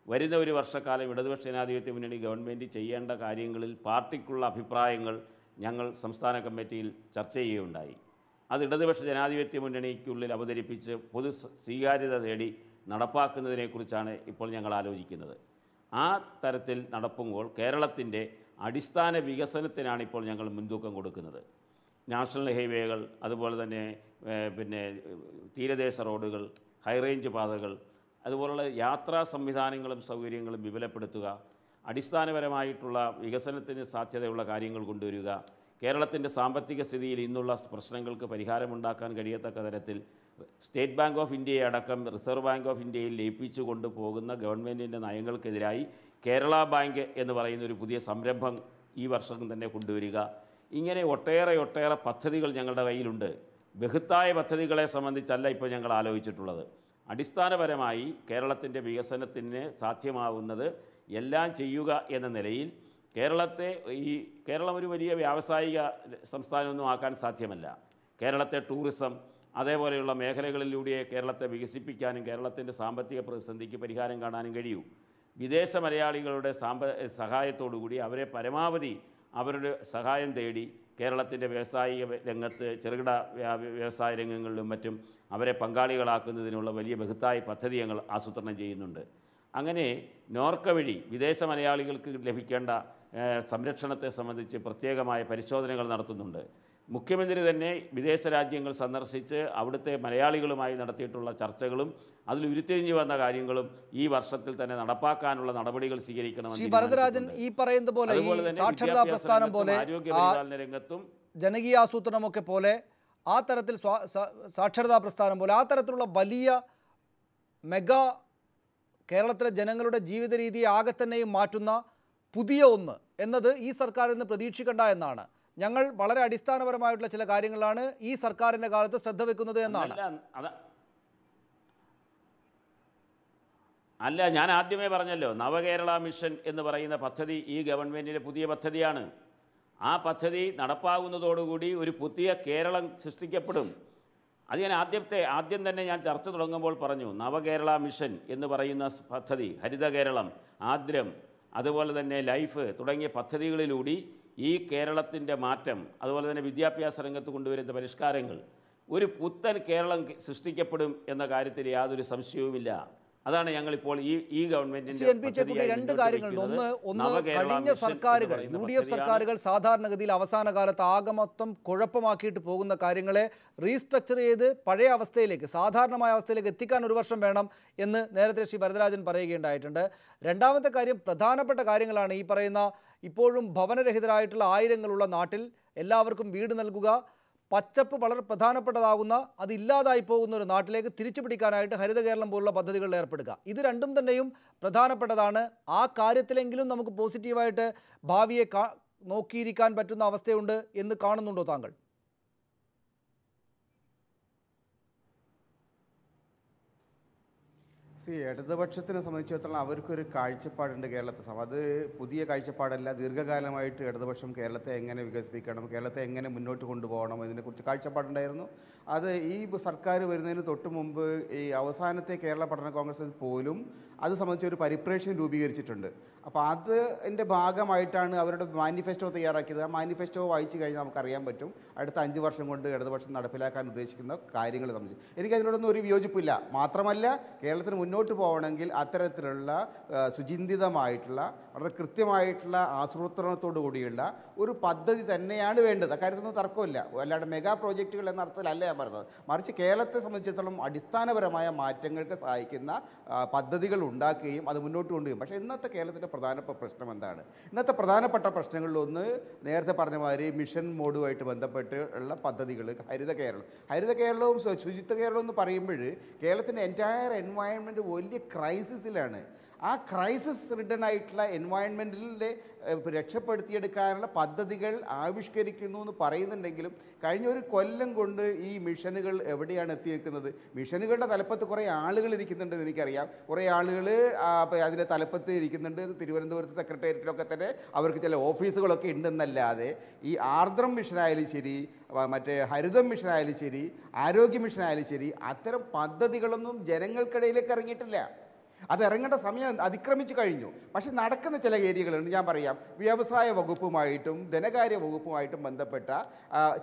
Speaker 6: വരുന്ന ഒരു വർഷക്കാലം ഇടതുപക്ഷ ജനാധിപത്യ മുന്നണി ഗവൺമെൻറ് ചെയ്യേണ്ട കാര്യങ്ങളിൽ പാർട്ടിക്കുള്ള അഭിപ്രായങ്ങൾ ഞങ്ങൾ സംസ്ഥാന കമ്മിറ്റിയിൽ ചർച്ച ചെയ്യുകയുണ്ടായി. അത് ഇടതുപക്ഷ ജനാധിപത്യ മുന്നണിക്കുള്ളിൽ അവതരിപ്പിച്ച് പൊതു സ്വീകാര്യത നേടി നടപ്പാക്കുന്നതിനെക്കുറിച്ചാണ് ഇപ്പോൾ ഞങ്ങൾ ആലോചിക്കുന്നത്. ആ തരത്തിൽ നടപ്പുമ്പോൾ കേരളത്തിൻ്റെ അടിസ്ഥാന വികസനത്തിനാണ് ഇപ്പോൾ ഞങ്ങൾ മുൻതൂക്കം കൊടുക്കുന്നത്. നാഷണൽ ഹൈവേകൾ, അതുപോലെ തന്നെ തീരദേശ റോഡുകൾ, ഹൈറേഞ്ച് പാതകൾ, അതുപോലുള്ള യാത്രാ സംവിധാനങ്ങളും സൗകര്യങ്ങളും വിപുലപ്പെടുത്തുക, അടിസ്ഥാനപരമായിട്ടുള്ള വികസനത്തിന് സാധ്യതയുള്ള കാര്യങ്ങൾ കൊണ്ടുവരിക, കേരളത്തിൻ്റെ സാമ്പത്തിക സ്ഥിതിയിൽ ഇന്നുള്ള പ്രശ്നങ്ങൾക്ക് പരിഹാരമുണ്ടാക്കാൻ കഴിയത്തക്ക തരത്തിൽ സ്റ്റേറ്റ് ബാങ്ക് ഓഫ് ഇന്ത്യയെ അടക്കം റിസർവ് ബാങ്ക് ഓഫ് ഇന്ത്യയിൽ ലയിപ്പിച്ചു കൊണ്ടുപോകുന്ന ഗവൺമെൻറ്റിൻ്റെ നയങ്ങൾക്കെതിരായി കേരള ബാങ്ക് എന്ന് പറയുന്ന ഒരു പുതിയ സംരംഭം ഈ വർഷം തന്നെ കൊണ്ടുവരിക. ഇങ്ങനെ ഒട്ടേറെ പദ്ധതികൾ ഞങ്ങളുടെ കയ്യിലുണ്ട്. ബൃഹത്തായ പദ്ധതികളെ സംബന്ധിച്ചല്ല ഇപ്പോൾ ഞങ്ങൾ ആലോചിച്ചിട്ടുള്ളത്. അടിസ്ഥാനപരമായി കേരളത്തിൻ്റെ വികസനത്തിന് സാധ്യമാവുന്നത് എല്ലാം ചെയ്യുക എന്ന നിലയിൽ കേരളം ഒരു വലിയ വ്യാവസായിക സംസ്ഥാനമൊന്നും ആക്കാൻ സാധ്യമല്ല. കേരളത്തെ ടൂറിസം അതേപോലെയുള്ള മേഖലകളിലൂടെ കേരളത്തെ വികസിപ്പിക്കാനും കേരളത്തിൻ്റെ സാമ്പത്തിക പ്രതിസന്ധിക്ക് പരിഹാരം കാണാനും കഴിയൂ. വിദേശ മലയാളികളുടെ സഹായത്തോടുകൂടി അവരെ പരമാവധി അവരുടെ സഹായം തേടി കേരളത്തിൻ്റെ വ്യവസായിക രംഗത്ത്, ചെറുകിട വ്യവസായ രംഗങ്ങളിലും മറ്റും അവരെ പങ്കാളികളാക്കുന്നതിനുള്ള വലിയ ബൃഹത്തായ പദ്ധതി ഞങ്ങൾ ആസൂത്രണം ചെയ്യുന്നുണ്ട്. അങ്ങനെ നോർക്ക വഴി വിദേശ മലയാളികൾക്ക് ലഭിക്കേണ്ട സംരക്ഷണത്തെ സംബന്ധിച്ച് പ്രത്യേകമായ പരിശോധനകൾ നടത്തുന്നുണ്ട്. മുഖ്യമന്ത്രി തന്നെ വിദേശ രാജ്യങ്ങൾ സന്ദർശിച്ച് അവിടുത്തെ മലയാളികളുമായി നടത്തിയിട്ടുള്ള ചർച്ചകളും അതിൽ ഉരുത്തിരിഞ്ഞു വന്ന കാര്യങ്ങളും ഈ വർഷത്തിൽ തന്നെ നടപ്പാക്കാനുള്ള നടപടികൾ സ്വീകരിക്കണമെന്ന്
Speaker 1: ഭരതരാജൻ ഈ പറയുന്നത് പോലെ സാക്ഷരതാ പ്രസ്ഥാനം പോലെ
Speaker 6: ആരോഗ്യപരിപാലന രംഗത്തും
Speaker 1: ജനകീയാസൂത്രണമൊക്കെ പോലെ ആ തരത്തിൽ സാക്ഷരതാ പ്രസ്ഥാനം പോലെ ആ തരത്തിലുള്ള വലിയ മെഗാ കേരളത്തിലെ ജനങ്ങളുടെ ജീവിത രീതിയെ ആകെ തന്നെയും മാറ്റുന്ന പുതിയ ഒന്ന് എന്നത് ഈ സർക്കാരിൽ നിന്ന് പ്രതീക്ഷിക്കേണ്ട എന്നാണ്. ഞങ്ങൾ വളരെ അടിസ്ഥാനപരമായിട്ടുള്ള ചില കാര്യങ്ങളാണ് ഈ സർക്കാരിൻ്റെ കാലത്ത് ശ്രദ്ധ വെക്കുന്നത് എന്നാണ്.
Speaker 6: അല്ല, ഞാൻ ആദ്യമേ പറഞ്ഞല്ലോ, നവകേരള മിഷൻ എന്ന് പറയുന്ന പദ്ധതി ഈ ഗവൺമെൻറ്റിൻ്റെ പുതിയ പദ്ധതിയാണ്. ആ പദ്ധതി നടപ്പാകുന്നതോടുകൂടി ഒരു പുതിയ കേരളം സൃഷ്ടിക്കപ്പെടും. അത് ഞാൻ ആദ്യം തന്നെ ഞാൻ ചർച്ച തുടങ്ങുമ്പോൾ പറഞ്ഞു. നവകേരള മിഷൻ എന്ന് പറയുന്ന പദ്ധതി, ഹരിത കേരളം, ആദ്രം, അതുപോലെ തന്നെ ലൈഫ് തുടങ്ങിയ പദ്ധതികളിലൂടെ ഈ കേരളത്തിൻ്റെ മാറ്റം, അതുപോലെ തന്നെ വിദ്യാഭ്യാസ രംഗത്ത് കൊണ്ടുവരുന്ന പരിഷ്കാരങ്ങൾ, ഒരു പുത്തൻ കേരളം സൃഷ്ടിക്കപ്പെടും എന്ന കാര്യത്തിൽ യാതൊരു സംശയവുമില്ല. അതാണ് ഞങ്ങളിപ്പോൾ ഈ ഗവൺമെന്റിന്റെ
Speaker 1: എൻ പി ചെക്കുട്ടി രണ്ട് കാര്യങ്ങളുണ്ട്. ഒന്ന് കഴിഞ്ഞ സർക്കാരുകൾ UDF സർക്കാരുകൾ സാധാരണഗതിയിൽ അവസാന കാലത്ത് ആകമൊത്തം കുഴപ്പമാക്കിയിട്ട് പോകുന്ന കാര്യങ്ങളെ റീസ്ട്രക്ചർ ചെയ്ത് പഴയ അവസ്ഥയിലേക്ക് സാധാരണമായ അവസ്ഥയിലേക്ക് എത്തിക്കാൻ 1 വർഷം വേണം എന്ന് നേരത്തെ ശ്രീ വരദരാജൻ പറയുകയുണ്ടായിട്ടുണ്ട്. രണ്ടാമത്തെ കാര്യം പ്രധാനപ്പെട്ട കാര്യങ്ങളാണ് ഈ പറയുന്ന ഇപ്പോഴും ഭവനരഹിതരായിട്ടുള്ള ആയിരങ്ങളുള്ള നാട്ടിൽ എല്ലാവർക്കും വീട് നൽകുക, പച്ചപ്പ് വളരെ പ്രധാനപ്പെട്ടതാകുന്ന അത് ഇല്ലാതായി പോകുന്ന ഒരു നാട്ടിലേക്ക് തിരിച്ചു പിടിക്കാനായിട്ട് ഹരിത കേരളം പോലുള്ള പദ്ധതികളിൽ ഏർപ്പെടുക. ഇത് രണ്ടും തന്നെയും പ്രധാനപ്പെട്ടതാണ്. ആ കാര്യത്തിലെങ്കിലും നമുക്ക് പോസിറ്റീവായിട്ട് ഭാവിയെ നോക്കിയിരിക്കാൻ പറ്റുന്ന അവസ്ഥയുണ്ട് എന്ന് കാണുന്നുണ്ടോ താങ്കൾ?
Speaker 8: ഇടതുപക്ഷത്തിനെ സംബന്ധിച്ചിടത്തോളം അവർക്കൊരു കാഴ്ചപ്പാടുണ്ട് കേരളത്തെ. അത് പുതിയ കാഴ്ചപ്പാടല്ല. ദീർഘകാലമായിട്ട് ഇടതുപക്ഷം കേരളത്തെ എങ്ങനെ വികസിപ്പിക്കണം, കേരളത്തെ എങ്ങനെ മുന്നോട്ട് കൊണ്ടുപോകണം ഇതിനെക്കുറിച്ച് കാഴ്ചപ്പാടുണ്ടായിരുന്നു. അത് ഈ സർക്കാർ വരുന്നതിന് തൊട്ട് മുമ്പ് ഈ അവസാനത്തെ കേരള പഠന കോൺഗ്രസ് പോലും അത് സംബന്ധിച്ച് ഒരു പരിപ്രേക്ഷ്യം രൂപീകരിച്ചിട്ടുണ്ട്. അപ്പോൾ അതിൻ്റെ ഭാഗമായിട്ടാണ് അവരുടെ മാനിഫെസ്റ്റോ തയ്യാറാക്കിയത്. ആ മാനിഫെസ്റ്റോ വായിച്ചു കഴിഞ്ഞാൽ നമുക്കറിയാൻ പറ്റും അടുത്ത 5 വർഷം കൊണ്ട് ഇടതുപക്ഷം നടപ്പിലാക്കാൻ ഉദ്ദേശിക്കുന്ന കാര്യങ്ങളെ സംബന്ധിച്ച്. എനിക്കതിനോടൊന്നും ഒരു വിയോജിപ്പില്ല. മാത്രമല്ല കേരളത്തിന് മുന്നോട്ട് പോകണമെങ്കിൽ അത്തരത്തിലുള്ള സുചിന്തിതമായിട്ടുള്ള വളരെ കൃത്യമായിട്ടുള്ള ആസൂത്രണത്തോടു കൂടിയുള്ള ഒരു പദ്ധതി തന്നെയാണ് വേണ്ടത്. അക്കാര്യത്തിലൊന്നും തർക്കമില്ല. അല്ലാണ്ട് മെഗാ പ്രോജക്റ്റുകൾ എന്ന അർത്ഥത്തിലല്ല ഞാൻ പറഞ്ഞത്. മറിച്ച് കേരളത്തെ സംബന്ധിച്ചിടത്തോളം അടിസ്ഥാനപരമായ മാറ്റങ്ങൾക്ക് സഹായിക്കുന്ന പദ്ധതികൾ ഉണ്ടാക്കുകയും അത് മുന്നോട്ട് കൊണ്ടുപോകും. പക്ഷേ ഇന്നത്തെ കേരളത്തിൻ്റെ പ്രധാനപ്പെട്ട പ്രശ്നം എന്താണ്? ഇന്നത്തെ പ്രധാനപ്പെട്ട പ്രശ്നങ്ങളിലൊന്ന് നേരത്തെ പറഞ്ഞ മാതിരി മിഷൻ മോഡുമായിട്ട് ബന്ധപ്പെട്ട് ഉള്ള പദ്ധതികൾ. ഹരിത കേരളവും ശുചിത്വ കേരളവും എന്ന് പറയുമ്പോൾ കേരളത്തിൻ്റെ എൻറ്റയർ എൻവയൺമെൻറ്റ് വലിയ ക്രൈസിസിലാണ്. ആ ക്രൈസിസ് റിട്ടേൺ ആയിട്ടുള്ള എൻവയൺമെൻറ്റിലെ രക്ഷപ്പെടുത്തിയെടുക്കാനുള്ള പദ്ധതികൾ ആവിഷ്കരിക്കുന്നു എന്ന് പറയുന്നുണ്ടെങ്കിലും കഴിഞ്ഞ ഒരു കൊല്ലം കൊണ്ട് ഈ മിഷനുകൾ എവിടെയാണ് എത്തി നിൽക്കുന്നത്? മിഷനുകളുടെ തലപ്പത്ത് കുറേ ആളുകൾ ഇരിക്കുന്നുണ്ടെന്ന് എനിക്കറിയാം. കുറേ ആളുകൾ അതിൻ്റെ തലപ്പത്ത് ഇരിക്കുന്നുണ്ട്. തിരുവനന്തപുരത്ത് സെക്രട്ടേറിയറ്റിലൊക്കെ തന്നെ അവർക്ക് ചില ഓഫീസുകളൊക്കെ ഉണ്ടെന്നല്ലാതെ ഈ ആർദ്രം മിഷനായാലും ശരി, മറ്റേ ഹരിതം മിഷനായാലും ശരി, ആരോഗ്യ മിഷനായാലും ശരി, അത്തരം പദ്ധതികളൊന്നും ജനങ്ങൾക്കിടയിലേക്ക് ഇറങ്ങിയിട്ടില്ല. അത് ഇറങ്ങേണ്ട സമയം അതിക്രമിച്ചു കഴിഞ്ഞു. പക്ഷെ നടക്കുന്ന ചില ഏരിയകളുണ്ട്. ഞാൻ പറയാം, വ്യവസായ വകുപ്പുമായിട്ടും ധനകാര്യ വകുപ്പുമായിട്ടും ബന്ധപ്പെട്ട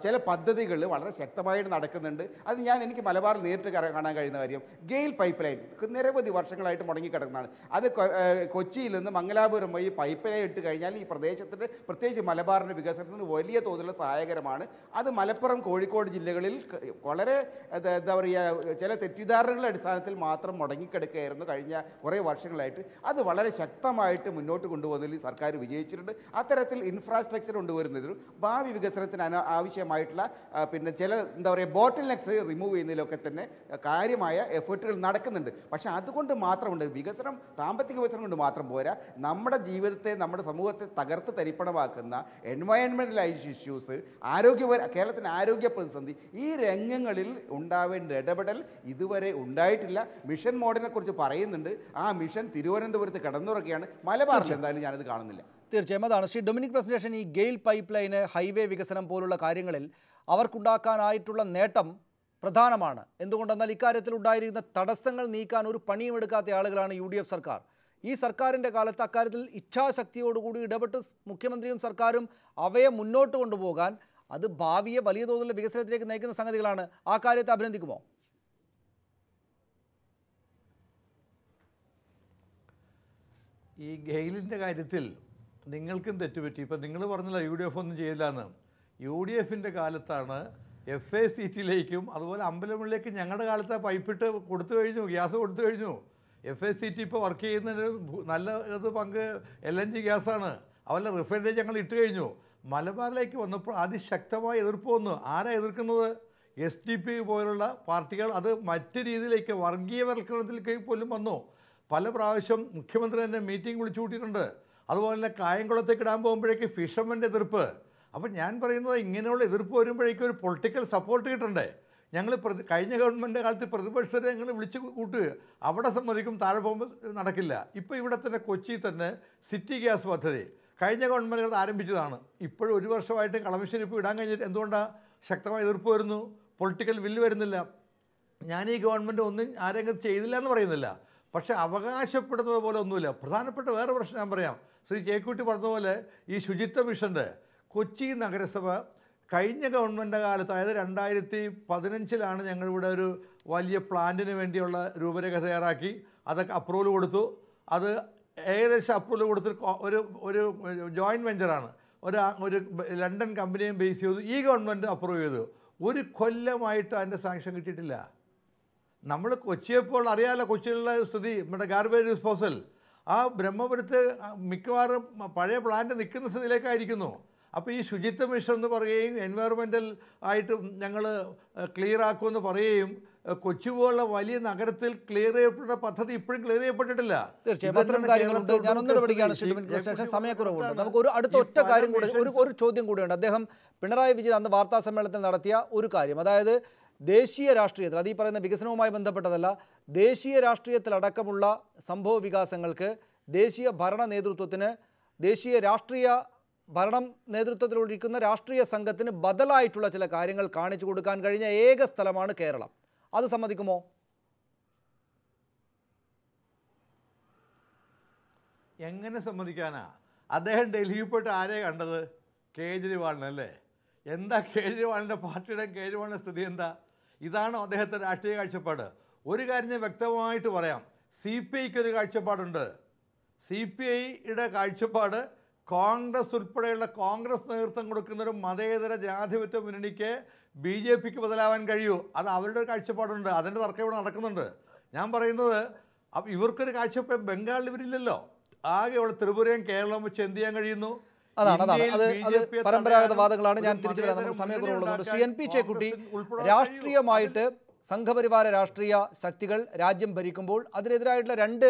Speaker 8: ചില പദ്ധതികൾ വളരെ ശക്തമായിട്ട് നടക്കുന്നുണ്ട്. അത് എനിക്ക് മലബാറിൽ നേരിട്ട് കാണാൻ കഴിയുന്ന കാര്യം. ഗെയിൽ പൈപ്പ് ലൈൻ നിരവധി വർഷങ്ങളായിട്ട് മുടങ്ങിക്കിടക്കുന്നതാണ്. അത് കൊച്ചിയിൽ നിന്ന് മംഗലാപുരം വഴി പൈപ്പ് ലൈൻ ഇട്ട് കഴിഞ്ഞാൽ ഈ പ്രദേശത്തിൻ്റെ പ്രത്യേകിച്ച് മലബാറിൻ്റെ വികസനത്തിന് വലിയ തോതിലുള്ള സഹായകരമാണ്. അത് മലപ്പുറം, കോഴിക്കോട് ജില്ലകളിൽ വളരെ എന്താ പറയുക ചില തെറ്റിദ്ധാരണകളുടെ അടിസ്ഥാനത്തിൽ മാത്രം മുടങ്ങിക്കിടക്കുകയായിരുന്നു കഴിഞ്ഞ കുറേ വർഷങ്ങളായിട്ട്. അത് വളരെ ശക്തമായിട്ട് മുന്നോട്ട് കൊണ്ടുപോകുന്നതിൽ സർക്കാർ വിജയിച്ചിട്ടുണ്ട്. അത്തരത്തിൽ ഇൻഫ്രാസ്ട്രക്ചർ കൊണ്ടുവരുന്നതിനും ഭാവി വികസനത്തിന് ആവശ്യമായിട്ടുള്ള പിന്നെ ചില എന്താ പറയുക ബോട്ടിൽ നെക്സ് റിമൂവ് ചെയ്യുന്നതിലൊക്കെ തന്നെ കാര്യമായ എഫേർട്ടുകൾ നടക്കുന്നുണ്ട്. പക്ഷേ അതുകൊണ്ട് മാത്രമുണ്ട് വികസനം, സാമ്പത്തിക വികസനം കൊണ്ട് മാത്രം പോരാ. നമ്മുടെ ജീവിതത്തെ, നമ്മുടെ സമൂഹത്തെ തകർത്ത് തരിപ്പണമാക്കുന്ന എൻവയൺമെൻ്റൽ ഇഷ്യൂസ്, കേരളത്തിന് ആരോഗ്യ പ്രതിസന്ധി, ഈ രംഗങ്ങളിൽ ഉണ്ടാവേണ്ട ഇടപെടൽ ഇതുവരെ ഉണ്ടായിട്ടില്ല. മിഷൻ മോഡിനെ കുറിച്ച് പറയുന്നുണ്ട്. ആ മിഷൻ തിരുവനന്തപുരത്ത് കിടന്നുറക്കുകയാണ്. മലബാറിൽ എന്തായാലും ഞാനത് കാണുന്നില്ല.
Speaker 1: തീർച്ചയായും അതാണ് ശ്രീ ഡൊമിനിക് പ്രസന്റേഷൻ. ഈ ഗെയിൽ പൈപ്പ് ലൈന്, ഹൈവേ വികസനം പോലുള്ള കാര്യങ്ങളിൽ അവർക്കുണ്ടാക്കാനായിട്ടുള്ള നേട്ടം പ്രധാനമാണ്. എന്തുകൊണ്ടെന്നാൽ ഇക്കാര്യത്തിൽ ഉണ്ടായിരിക്കുന്ന തടസ്സങ്ങൾ നീക്കാൻ ഒരു പണിയും എടുക്കാത്ത ആളുകളാണ് UDF സർക്കാർ. ഈ സർക്കാരിൻ്റെ കാലത്ത് അക്കാര്യത്തിൽ ഇച്ഛാശക്തിയോടുകൂടി ഇടപെട്ട് മുഖ്യമന്ത്രിയും സർക്കാരും അവയെ മുന്നോട്ട് കൊണ്ടുപോകാൻ അത് ഭാവിയെ വലിയ തോതിലുള്ള വികസനത്തിലേക്ക് നയിക്കുന്ന സംഗതികളാണ്. ആ കാര്യത്തെ അഭിനന്ദിക്കുമോ?
Speaker 7: ഈ ഗെയിലിൻ്റെ കാര്യത്തിൽ നിങ്ങൾക്കും തെറ്റുപറ്റി. ഇപ്പം നിങ്ങൾ പറഞ്ഞല്ലോ UDF ഒന്നും ചെയ്യില്ല എന്ന്. UDFിൻ്റെ കാലത്താണ് FACTയിലേക്കും അതുപോലെ അമ്പലമുള്ളിലേക്കും ഞങ്ങളുടെ കാലത്ത് പൈപ്പിട്ട് കൊടുത്തു കഴിഞ്ഞു, ഗ്യാസ് കൊടുത്തു കഴിഞ്ഞു. FACT ഇപ്പോൾ വർക്ക് ചെയ്യുന്നതിന് നല്ല പങ്ക് LNG ഗ്യാസാണ്. അതുപോലെ റിഫൈനറി ഞങ്ങൾ ഇട്ട് കഴിഞ്ഞു. മലബാറിലേക്ക് വന്നപ്പോൾ അതിശക്തമായ എതിർപ്പ് വന്നു. ആരാ എതിർക്കുന്നത്? SDP പോലുള്ള പാർട്ടികൾ. അത് മറ്റ് രീതിയിലേക്ക് വർഗീയവൽക്കരണത്തിലേക്ക് പോലും വന്നു. പല പ്രാവശ്യം മുഖ്യമന്ത്രി തന്നെ മീറ്റിംഗ് വിളിച്ചു കൂട്ടിയിട്ടുണ്ട്. അതുപോലെ തന്നെ കായംകുളത്തേക്ക് ഇടാൻ പോകുമ്പോഴേക്ക് ഫിഷർമെൻ്റെ എതിർപ്പ്. അപ്പം ഞാൻ പറയുന്നത് ഇങ്ങനെയുള്ള എതിർപ്പ് വരുമ്പോഴേക്കും ഒരു പൊളിറ്റിക്കൽ സപ്പോർട്ട് കിട്ടണ്ടേ? ഞങ്ങൾ കഴിഞ്ഞ ഗവൺമെൻറ് കാലത്ത് പ്രതിപക്ഷത്തെ ഞങ്ങൾ വിളിച്ച് കൂട്ടുക, അവിടെ സമ്മതിക്കും, താഴെ പോകുമ്പോൾ നടക്കില്ല. ഇപ്പോൾ ഇവിടെ തന്നെ കൊച്ചിയിൽ തന്നെ സിറ്റി ഗ്യാസ് പദ്ധതി കഴിഞ്ഞ ഗവൺമെൻറ് ആരംഭിച്ചതാണ്. ഇപ്പോഴും 1 വർഷമായിട്ട് കളമശ്ശേരി ഇടാൻ കഴിഞ്ഞിട്ട് എന്തുകൊണ്ടാണ് ശക്തമായ എതിർപ്പ് വരുന്നു? പൊളിറ്റിക്കൽ വില്ല് വരുന്നില്ല. ഞാൻ ഈ ഗവൺമെൻറ് ഒന്നും ആരെങ്കിലും ചെയ്തില്ല എന്ന് പറയുന്നില്ല, പക്ഷേ അവകാശപ്പെടുന്നത് പോലെ ഒന്നുമില്ല. പ്രധാനപ്പെട്ട വേറെ പ്രശ്നം ഞാൻ പറയാം. ശ്രീ ചേക്കുട്ടി പറഞ്ഞതുപോലെ ഈ ശുചിത്വ മിഷൻ്റെ കൊച്ചി നഗരസഭ കഴിഞ്ഞ ഗവൺമെൻറ് കാലത്ത്, അതായത് 2015 ഞങ്ങളിവിടെ ഒരു വലിയ പ്ലാന്റിന് വേണ്ടിയുള്ള രൂപരേഖ തയ്യാറാക്കി. അതൊക്കെ അപ്രൂവൽ കൊടുത്തു. അത് ഏകദേശം അപ്രൂവൽ കൊടുത്തൊരു ഒരു ജോയിൻറ്റ് വെഞ്ചറാണ്. ഒരു ലണ്ടൻ കമ്പനിയും ബേസ് ചെയ്തു. ഈ ഗവൺമെൻറ് അപ്രൂവ് ചെയ്തു. ഒരു കൊല്ലമായിട്ട് അതിൻ്റെ സാങ്ഷൻ കിട്ടിയിട്ടില്ല. നമ്മൾ കൊച്ചിയെപ്പോൾ അറിയാമല്ലോ, കൊച്ചിയിലുള്ള സ്ഥിതി, നമ്മുടെ ഗാർബേജ് ഡിസ്പോസൽ. ആ ബ്രഹ്മപുരത്ത് മിക്കവാറും പഴയ പ്ലാന്റ് നിൽക്കുന്ന സ്ഥിതിയിലേക്കായിരിക്കുന്നു. അപ്പോൾ ഈ ശുചിത്വ മിഷൻ എന്ന് പറയുകയും എൻവയറമെൻ്റൽ ആയിട്ട് ഞങ്ങൾ ക്ലിയർ ആക്കുമെന്ന് പറയുകയും കൊച്ചി പോലുള്ള വലിയ നഗരത്തിൽ ക്ലിയർ ചെയ്യപ്പെട്ട പദ്ധതി ഇപ്പോഴും ക്ലിയർ ചെയ്യപ്പെട്ടിട്ടില്ല.
Speaker 1: തീർച്ചയായും അത്തരം കാര്യങ്ങളുണ്ട്. ഞാൻ ഒന്നുകൂടെ പഠിക്കുകയാണ് സ്റ്റേഷൻ, സമയക്കുറവുണ്ട്. നമുക്ക് അടുത്ത ഒറ്റ കാര്യം കൂടി, ഒരു ചോദ്യം കൂടിയുണ്ട്. അദ്ദേഹം പിണറായി വിജയൻ അന്ന് വാർത്താ സമ്മേളനത്തിൽ നടത്തിയ ഒരു കാര്യം, അതായത് ദേശീയ രാഷ്ട്രീയത്തിൽ, അത് ഈ പറയുന്ന വികസനവുമായി ബന്ധപ്പെട്ടതല്ല, ദേശീയ രാഷ്ട്രീയത്തിലടക്കമുള്ള സംഭവ വികാസങ്ങൾക്ക് ദേശീയ ഭരണ നേതൃത്വത്തിന്, ദേശീയ രാഷ്ട്രീയ ഭരണം നേതൃത്വത്തിലിരിക്കുന്ന രാഷ്ട്രീയ സംഘത്തിന് ബദലായിട്ടുള്ള ചില കാര്യങ്ങൾ കാണിച്ചു കൊടുക്കാൻ കഴിഞ്ഞ ഏക സ്ഥലമാണ് കേരളം. അത് സമ്മതിക്കുമോ?
Speaker 7: എങ്ങനെ സമ്മതിക്കാനാ? അദ്ദേഹം ഡൽഹിയിൽ പോയിട്ട് ആരെയാണ് കണ്ടത്? കേജ്രിവാളിനല്ലേ? എന്താ കേജ്രിവാളിൻ്റെ പാർട്ടിയുടെ, കേജ്രിവാളിൻ്റെ സ്ഥിതി എന്താ? ഇതാണോ അദ്ദേഹത്തെ രാഷ്ട്രീയ കാഴ്ചപ്പാട്? ഒരു കാര്യം ഞാൻ വ്യക്തമായിട്ട് പറയാം, CPIക്ക് ഒരു കാഴ്ചപ്പാടുണ്ട്. CPIയുടെ കാഴ്ചപ്പാട് കോൺഗ്രസ് ഉൾപ്പെടെയുള്ള കോൺഗ്രസ് നേതൃത്വം കൊടുക്കുന്ന ഒരു മതേതര ജനാധിപത്യ മുന്നണിക്ക് BJPക്ക് ബദലാവാൻ കഴിയൂ. അത് അവരുടെ ഒരു കാഴ്ചപ്പാടുണ്ട്. അതിൻ്റെ തർക്കം ഇവിടെ നടക്കുന്നുണ്ട്. ഞാൻ പറയുന്നത് ഇവർക്കൊരു കാഴ്ചപ്പാട് ബംഗാളിൽ ഇവരില്ലല്ലോ. ആകെയുള്ള ത്രിപുരയും കേരളവും വെച്ച് എന്ത് ചെയ്യാൻ കഴിയുന്നു?
Speaker 1: അതാണ് പരമ്പരാഗത വാദങ്ങളാണ്. ഞാൻ തിരിച്ചു വരാം, നമുക്ക് സമയക്കുറവുള്ളതുകൊണ്ട്. ശ്രീ NP ചേക്കുട്ടി, രാഷ്ട്രീയമായിട്ട് സംഘപരിവാര രാഷ്ട്രീയ ശക്തികൾ രാജ്യം ഭരിക്കുമ്പോൾ അതിനെതിരായിട്ടുള്ള രണ്ട്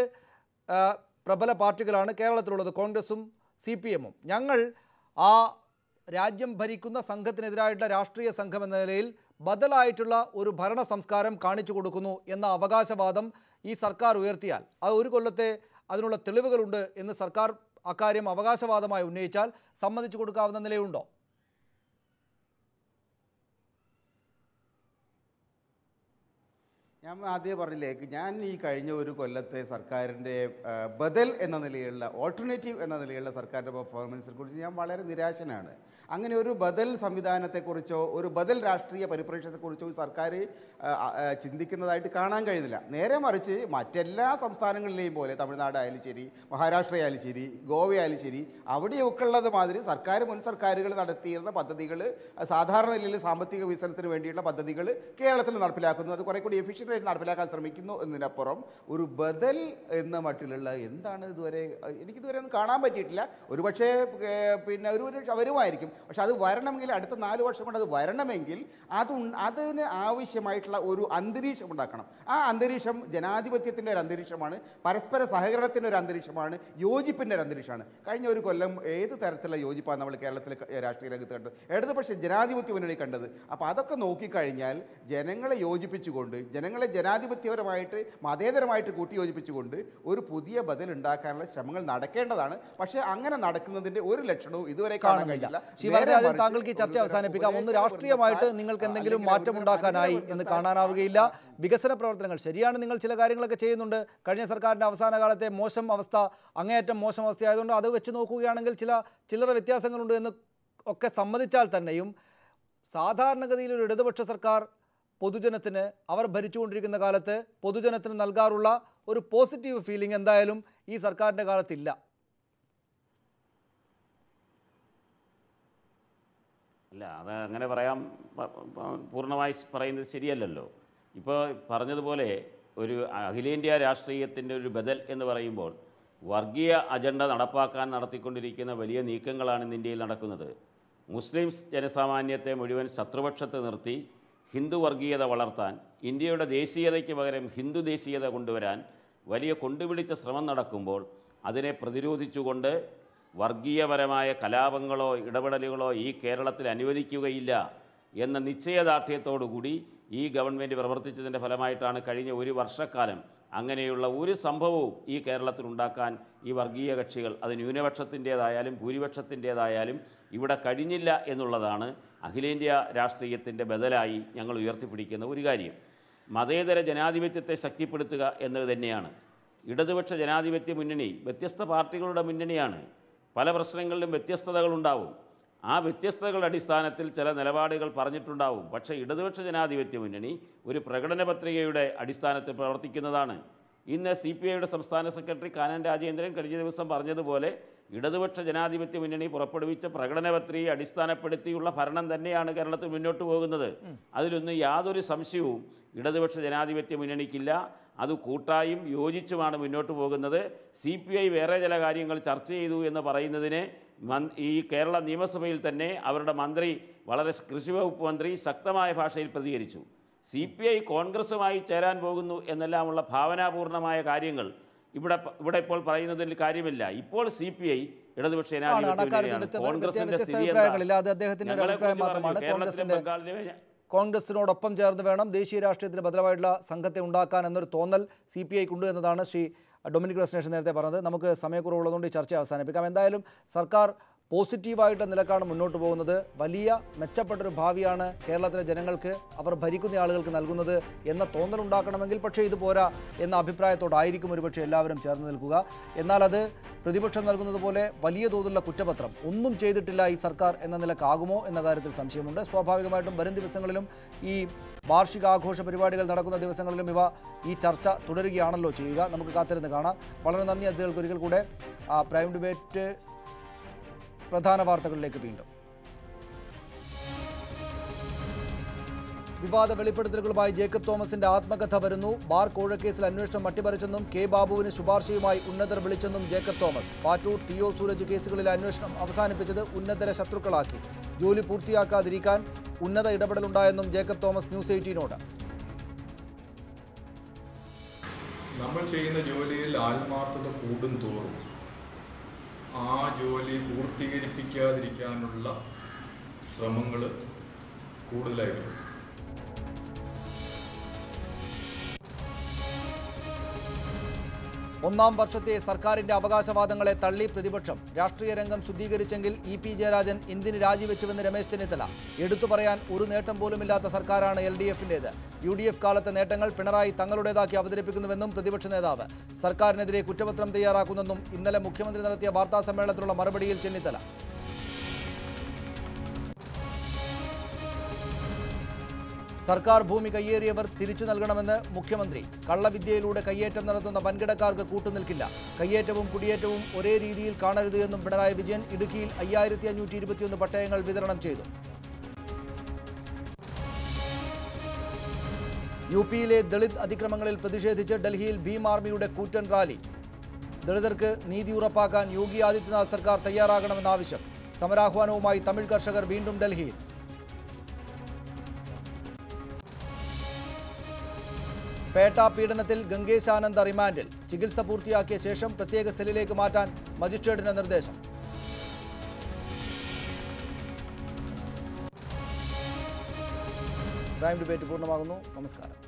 Speaker 1: പ്രബല പാർട്ടികളാണ് കേരളത്തിലുള്ളത്, കോൺഗ്രസും CPM-ഉം. ഞങ്ങൾ ആ രാജ്യം ഭരിക്കുന്ന സംഘത്തിനെതിരായിട്ടുള്ള രാഷ്ട്രീയ സംഘം എന്ന നിലയിൽ ബദലായിട്ടുള്ള ഒരു ഭരണ സംസ്കാരം കാണിച്ചു കൊടുക്കുന്നു എന്ന അവകാശവാദം ഈ സർക്കാർ ഉയർത്തിയാൽ, അത് ഒരു കൊല്ലത്തെ അതിനുള്ള തെളിവുകളുണ്ട് എന്ന് സർക്കാർ അക്കാര്യം അവകാശവാദമായി ഉന്നയിച്ചാൽ സമ്മതിച്ചു കൊടുക്കാവുന്ന നിലയുണ്ടോ?
Speaker 8: ഞാൻ ആദ്യം പറഞ്ഞില്ലേ, ഞാൻ ഈ കഴിഞ്ഞ ഒരു കൊല്ലത്തെ സർക്കാരിൻ്റെ ബദൽ എന്ന നിലയിലുള്ള, ഓൾട്ടർനേറ്റീവ് എന്ന നിലയിലുള്ള സർക്കാരിൻ്റെ പെർഫോമൻസിനെ കുറിച്ച് ഞാൻ വളരെ നിരാശനാണ്. അങ്ങനെ ഒരു ബദൽ സംവിധാനത്തെക്കുറിച്ചോ ഒരു ബദൽ രാഷ്ട്രീയ പരിപ്രേക്ഷ്യത്തെക്കുറിച്ചോ സർക്കാർ ചിന്തിക്കുന്നതായിട്ട് കാണാൻ കഴിയുന്നില്ല. നേരെ മറിച്ച് മറ്റെല്ലാ സംസ്ഥാനങ്ങളിലെയും പോലെ, തമിഴ്നാട് ആയാലും ശരി, മഹാരാഷ്ട്ര ആയാലും ശരി, ഗോവ ആയാലും ശരി, അവിടെയൊക്കെ ഉള്ളത് മാതിരി മുൻ സർക്കാരുകൾ നടത്തിയിരുന്ന പദ്ധതികൾ, സാധാരണ നിലയിൽ സാമ്പത്തിക വികസനത്തിന് വേണ്ടിയുള്ള പദ്ധതികൾ കേരളത്തിൽ നടപ്പിലാക്കുന്നു. അത് കുറേ കൂടി എഫിഷ്യൻ്റ് ആയിട്ട് നടപ്പിലാക്കാൻ ശ്രമിക്കുന്നു എന്നതിനപ്പുറം ഒരു ബദൽ എന്ന മട്ടിലുള്ള എന്താണ് എനിക്കിതുവരെ ഒന്നും കാണാൻ പറ്റിയിട്ടില്ല. ഒരുപക്ഷേ പിന്നെ വരുമായിരിക്കും. പക്ഷെ അത് വരണമെങ്കിൽ അടുത്ത 4 വർഷം കൊണ്ട് അത് വരണമെങ്കിൽ അതിന് ആവശ്യമായിട്ടുള്ള ഒരു അന്തരീക്ഷം ഉണ്ടാക്കണം. ആ അന്തരീക്ഷം ജനാധിപത്യത്തിൻ്റെ ഒരു അന്തരീക്ഷമാണ്, പരസ്പര സഹകരണത്തിൻ്റെ ഒരു അന്തരീക്ഷമാണ്, യോജിപ്പിൻ്റെ ഒരു അന്തരീക്ഷമാണ്. കഴിഞ്ഞ ഒരു കൊല്ലം ഏത് തരത്തിലുള്ള യോജിപ്പാണ് നമ്മൾ കേരളത്തിലെ രാഷ്ട്രീയ രംഗത്ത് കണ്ടത്? ഇടതുപക്ഷ ജനാധിപത്യ മുന്നണി കണ്ടത്. അപ്പോൾ അതൊക്കെ നോക്കിക്കഴിഞ്ഞാൽ ജനങ്ങളെ യോജിപ്പിച്ചുകൊണ്ട്, ജനങ്ങളെ ജനാധിപത്യപരമായിട്ട് മതേതരമായിട്ട് കൂട്ടിയോജിപ്പിച്ചുകൊണ്ട് ഒരു പുതിയ ബദൽ ഉണ്ടാക്കാനുള്ള ശ്രമങ്ങൾ നടക്കേണ്ടതാണ്. പക്ഷേ അങ്ങനെ നടക്കുന്നതിൻ്റെ ഒരു ലക്ഷണവും ഇതുവരെ കാണാൻ കഴിയില്ല.
Speaker 1: താങ്കൾക്ക് ഈ ചർച്ച അവസാനിപ്പിക്കാം. ഒന്ന്, രാഷ്ട്രീയമായിട്ട് നിങ്ങൾക്ക് എന്തെങ്കിലും മാറ്റമുണ്ടാക്കാനായി എന്ന് കാണാനാവുകയില്ല. വികസന പ്രവർത്തനങ്ങൾ ശരിയാണ്, നിങ്ങൾ ചില കാര്യങ്ങളൊക്കെ ചെയ്യുന്നുണ്ട്. കഴിഞ്ഞ സർക്കാരിൻ്റെ അവസാന കാലത്തെ മോശം അവസ്ഥ, അങ്ങേയറ്റം മോശം അവസ്ഥയായതുകൊണ്ട് അത് വെച്ച് നോക്കുകയാണെങ്കിൽ ചില്ലറ വ്യത്യാസങ്ങളുണ്ട് എന്ന് ഒക്കെ സമ്മതിച്ചാൽ തന്നെയും സാധാരണഗതിയിൽ ഒരു ഇടതുപക്ഷ സർക്കാർ പൊതുജനത്തിന്, അവർ ഭരിച്ചുകൊണ്ടിരിക്കുന്ന കാലത്ത് പൊതുജനത്തിന് നൽകാറുള്ള ഒരു പോസിറ്റീവ് ഫീലിംഗ് എന്തായാലും ഈ സർക്കാരിൻ്റെ കാലത്തില്ല.
Speaker 6: അല്ല, അത് അങ്ങനെ പറയാം, പൂർണ്ണമായി പറയുന്നത് ശരിയല്ലല്ലോ. ഇപ്പോൾ പറഞ്ഞതുപോലെ ഒരു അഖിലേന്ത്യാ രാഷ്ട്രീയത്തിൻ്റെ ഒരു ബദൽ എന്ന് പറയുമ്പോൾ വർഗീയ അജണ്ട നടപ്പാക്കാൻ നടത്തിക്കൊണ്ടിരിക്കുന്ന വലിയ നീക്കങ്ങളാണ് ഇന്ത്യയിൽ നടക്കുന്നത്. മുസ്ലിംസ് ജനസാമാന്യത്തെ മുഴുവൻ ശത്രുപക്ഷത്ത് നിർത്തി ഹിന്ദു വർഗീയത വളർത്താൻ, ഇന്ത്യയുടെ ദേശീയതയ്ക്ക് പകരം ഹിന്ദു ദേശീയത കൊണ്ടുവരാൻ വലിയ കൊണ്ടുപിടിച്ച ശ്രമം നടക്കുമ്പോൾ അതിനെ പ്രതിരോധിച്ചുകൊണ്ട് വർഗീയപരമായ കലാപങ്ങളോ ഇടപെടലുകളോ ഈ കേരളത്തിൽ അനുവദിക്കുകയില്ല എന്ന നിശ്ചയദാർഢ്യത്തോടുകൂടി ഈ ഗവൺമെൻറ് പ്രവർത്തിച്ചതിൻ്റെ ഫലമായിട്ടാണ് കഴിഞ്ഞ ഒരു വർഷക്കാലം അങ്ങനെയുള്ള ഒരു സംഭവവും ഈ കേരളത്തിൽ ഉണ്ടാക്കാൻ ഈ വർഗീയ കക്ഷികൾ, അത് ന്യൂനപക്ഷത്തിൻ്റേതായാലും ഭൂരിപക്ഷത്തിൻ്റേതായാലും ഇവിടെ കഴിഞ്ഞില്ല എന്നുള്ളതാണ് അഖിലേന്ത്യാ രാഷ്ട്രീയത്തിൻ്റെ ബദലായി ഞങ്ങൾ ഉയർത്തിപ്പിടിക്കുന്ന ഒരു കാര്യം. മതേതര ജനാധിപത്യത്തെ ശക്തിപ്പെടുത്തുക എന്നത് തന്നെയാണ്. ഇടതുപക്ഷ ജനാധിപത്യ മുന്നണി വ്യത്യസ്ത പാർട്ടികളുടെ മുന്നണിയാണ്. പല പ്രശ്നങ്ങളിലും വ്യത്യസ്തതകളുണ്ടാവും. ആ വ്യത്യസ്തതകളുടെ അടിസ്ഥാനത്തിൽ ചില നിലപാടുകൾ പറഞ്ഞിട്ടുണ്ടാവും. പക്ഷേ ഇടതുപക്ഷ ജനാധിപത്യ മുന്നണി ഒരു പ്രകടന പത്രികയുടെ അടിസ്ഥാനത്തിൽ പ്രവർത്തിക്കുന്നതാണ്. ഇന്ന് CPIയുടെ സംസ്ഥാന സെക്രട്ടറി കാനൻ രാജേന്ദ്രൻ കഴിഞ്ഞ ദിവസം പറഞ്ഞതുപോലെ ഇടതുപക്ഷ ജനാധിപത്യ മുന്നണി പുറപ്പെടുവിച്ച പ്രകടന പത്രികയെ അടിസ്ഥാനപ്പെടുത്തിയുള്ള ഭരണം തന്നെയാണ് കേരളത്തിൽ മുന്നോട്ട് പോകുന്നത്. അതിലൊന്നും യാതൊരു സംശയവും ഇടതുപക്ഷ ജനാധിപത്യ മുന്നണിക്കില്ല. അത് കൂട്ടായും യോജിച്ചുമാണ് മുന്നോട്ട് പോകുന്നത്. CPI വേറെ ചില കാര്യങ്ങൾ ചർച്ച ചെയ്തു എന്ന് പറയുന്നതിന് ഈ കേരള നിയമസഭയിൽ തന്നെ അവരുടെ മന്ത്രി, വളരെ കൃഷി വകുപ്പ് മന്ത്രി ശക്തമായ ഭാഷയിൽ പ്രതികരിച്ചു. CPI കോൺഗ്രസുമായി ചേരാൻ പോകുന്നു എന്നെല്ലാമുള്ള ഭാവനാപൂർണമായ കാര്യങ്ങൾ ഇവിടെ ഇപ്പോൾ പറയുന്നതിൽ കാര്യമില്ല. ഇപ്പോൾ CPI ഇടതുപക്ഷ ജനാധിപത്യ കോൺഗ്രസിന്റെ സ്ഥിതി
Speaker 1: കോൺഗ്രസിനോടൊപ്പം ചേർന്ന് വേണം ദേശീയ രാഷ്ട്രീയത്തിന് ബദലായിട്ടുള്ള സംഘത്തെ ഉണ്ടാക്കാൻ എന്നൊരു തോന്നൽ CPIക്കുണ്ട് എന്നതാണ് ശ്രീ ഡൊമിനിക് റെസ്നേഷൻ നേരത്തെ പറഞ്ഞത്. നമുക്ക് സമയക്കുറവുള്ളതുകൊണ്ട് ഈ ചർച്ച അവസാനിപ്പിക്കാം. എന്തായാലും സർക്കാർ പോസിറ്റീവായിട്ട് നിലക്കാണ് മുന്നോട്ട് പോകുന്നത്. വലിയ മെച്ചപ്പെട്ടൊരു ഭാവിയാണ് കേരളത്തിലെ ജനങ്ങൾക്ക്, അവർ ഭരിക്കുന്ന ആളുകൾക്ക് നൽകുന്നത് എന്ന തോന്നലുണ്ടാക്കണമെങ്കിൽ പക്ഷേ ഇത് പോരാ എന്ന അഭിപ്രായത്തോടായിരിക്കും ഒരുപക്ഷെ എല്ലാവരും ചേർന്ന് നിൽക്കുക. എന്നാൽ അത് പ്രതിപക്ഷം നൽകുന്നത് പോലെ വലിയ തോതിലുള്ള കുറ്റപത്രം, ഒന്നും ചെയ്തിട്ടില്ല ഈ സർക്കാർ എന്ന നിലക്കാകുമോ എന്ന കാര്യത്തിൽ സംശയമുണ്ട്. സ്വാഭാവികമായിട്ടും വരും ദിവസങ്ങളിലും ഈ വാർഷികാഘോഷ പരിപാടികൾ നടക്കുന്ന ദിവസങ്ങളിലും ഈ ചർച്ച തുടരുകയാണല്ലോ ചെയ്യുക. നമുക്ക് കാത്തിരുന്ന് കാണാം. വളരെ നന്ദി അതിഥികൾക്ക് ഒരിക്കൽ കൂടെ. പ്രൈം ഡിബേറ്റ് പ്രധാന വാർത്തകളിലേക്ക് വീണ്ടും. വിവാദ വെളിപ്പെടുത്തലുകളുമായി ജേക്കബ് തോമസിന്റെ ആത്മകഥ വരുന്നു. ബാർ കോഴക്കേസിൽ അന്വേഷണം മട്ടിമറിച്ചെന്നും കെ ബാബുവിന് ശുപാർശയുമായി ഉന്നതർ വിളിച്ചെന്നും ജേക്കബ് തോമസ്. പാറ്റൂർ TO സൂരജ് കേസുകളിലെ അന്വേഷണം അവസാനിപ്പിച്ചത് ഉന്നതരെ ശത്രുക്കളാക്കി. ജോലി പൂർത്തിയാക്കാതിരിക്കാൻ ഉന്നത ഇടപെടലുണ്ടായെന്നും ജേക്കബ് തോമസ് ന്യൂസ് 18നോട്.
Speaker 2: നമ്മൾ ചെയ്യുന്ന ജോലിയിൽ ആത്മാർത്ഥത കൂടും തോറും ആ ജോലി പൂർത്തീകരിപ്പിക്കാതിരിക്കാനുള്ള ശ്രമങ്ങൾ കൂടുതലായിരുന്നു.
Speaker 1: ഒന്നാം വർഷത്തെ സർക്കാരിന്റെ അവകാശവാദങ്ങളെ തള്ളി പ്രതിപക്ഷം. രാഷ്ട്രീയ രംഗം ശുദ്ധീകരിച്ചെങ്കിൽ EP ജയരാജൻ എന്തിന് രാജിവെച്ചുവെന്ന് രമേശ് ചെന്നിത്തല. എടുത്തു പറയാൻ ഒരു നേട്ടം പോലുമില്ലാത്ത സർക്കാരാണ് LDFന്റേത്. UDF കാലത്തെ നേട്ടങ്ങൾ പിണറായി തങ്ങളുടേതാക്കി അവതരിപ്പിക്കുന്നുവെന്നും പ്രതിപക്ഷ നേതാവ്. സർക്കാരിനെതിരെ കുറ്റപത്രം തയ്യാറാക്കുന്നെന്നും ഇന്നലെ മുഖ്യമന്ത്രി നടത്തിയ വാർത്താ സമ്മേളനത്തിലുള്ള മറുപടിയിൽ ചെന്നിത്തല. സർക്കാർ ഭൂമി കയ്യേറിയവർ തിരിച്ചു നൽകണമെന്ന് മുഖ്യമന്ത്രി. കള്ളവിദ്യയിലൂടെ കയ്യേറ്റം നടത്തുന്ന വൻകിടക്കാർക്ക് കൂട്ടുനിൽക്കില്ല. കയ്യേറ്റവും കുടിയേറ്റവും ഒരേ രീതിയിൽ കാണരുത് എന്നും പിണറായി വിജയൻ. ഇടുക്കിയിൽ 5521 പട്ടയങ്ങൾ വിതരണം ചെയ്തു. UPയിലെ ദളിത് അതിക്രമങ്ങളിൽ പ്രതിഷേധിച്ച് ഡൽഹിയിൽ ഭീം ആർമിയുടെ കൂറ്റൻ റാലി. ദളിതർക്ക് നീതി ഉറപ്പാക്കാൻ യോഗി ആദിത്യനാഥ് സർക്കാർ തയ്യാറാകണമെന്ന ആവശ്യം. സമരാഹ്വാനവുമായി തമിഴ് കർഷകർ വീണ്ടും ഡൽഹിയിൽ. പേട്ട പീഡനത്തിൽ ഗംഗേശാനന്ദ റിമാൻഡിൽ. ചികിത്സ പൂർത്തിയാക്കിയ ശേഷം പ്രത്യേക സെല്ലിലേക്ക് മാറ്റാൻ മജിസ്ട്രേറ്റിന്റെ നിർദ്ദേശം. പ്രൈം ഡിബേറ്റ് പൂർണ്ണമാകുന്നു. നമസ്കാരം.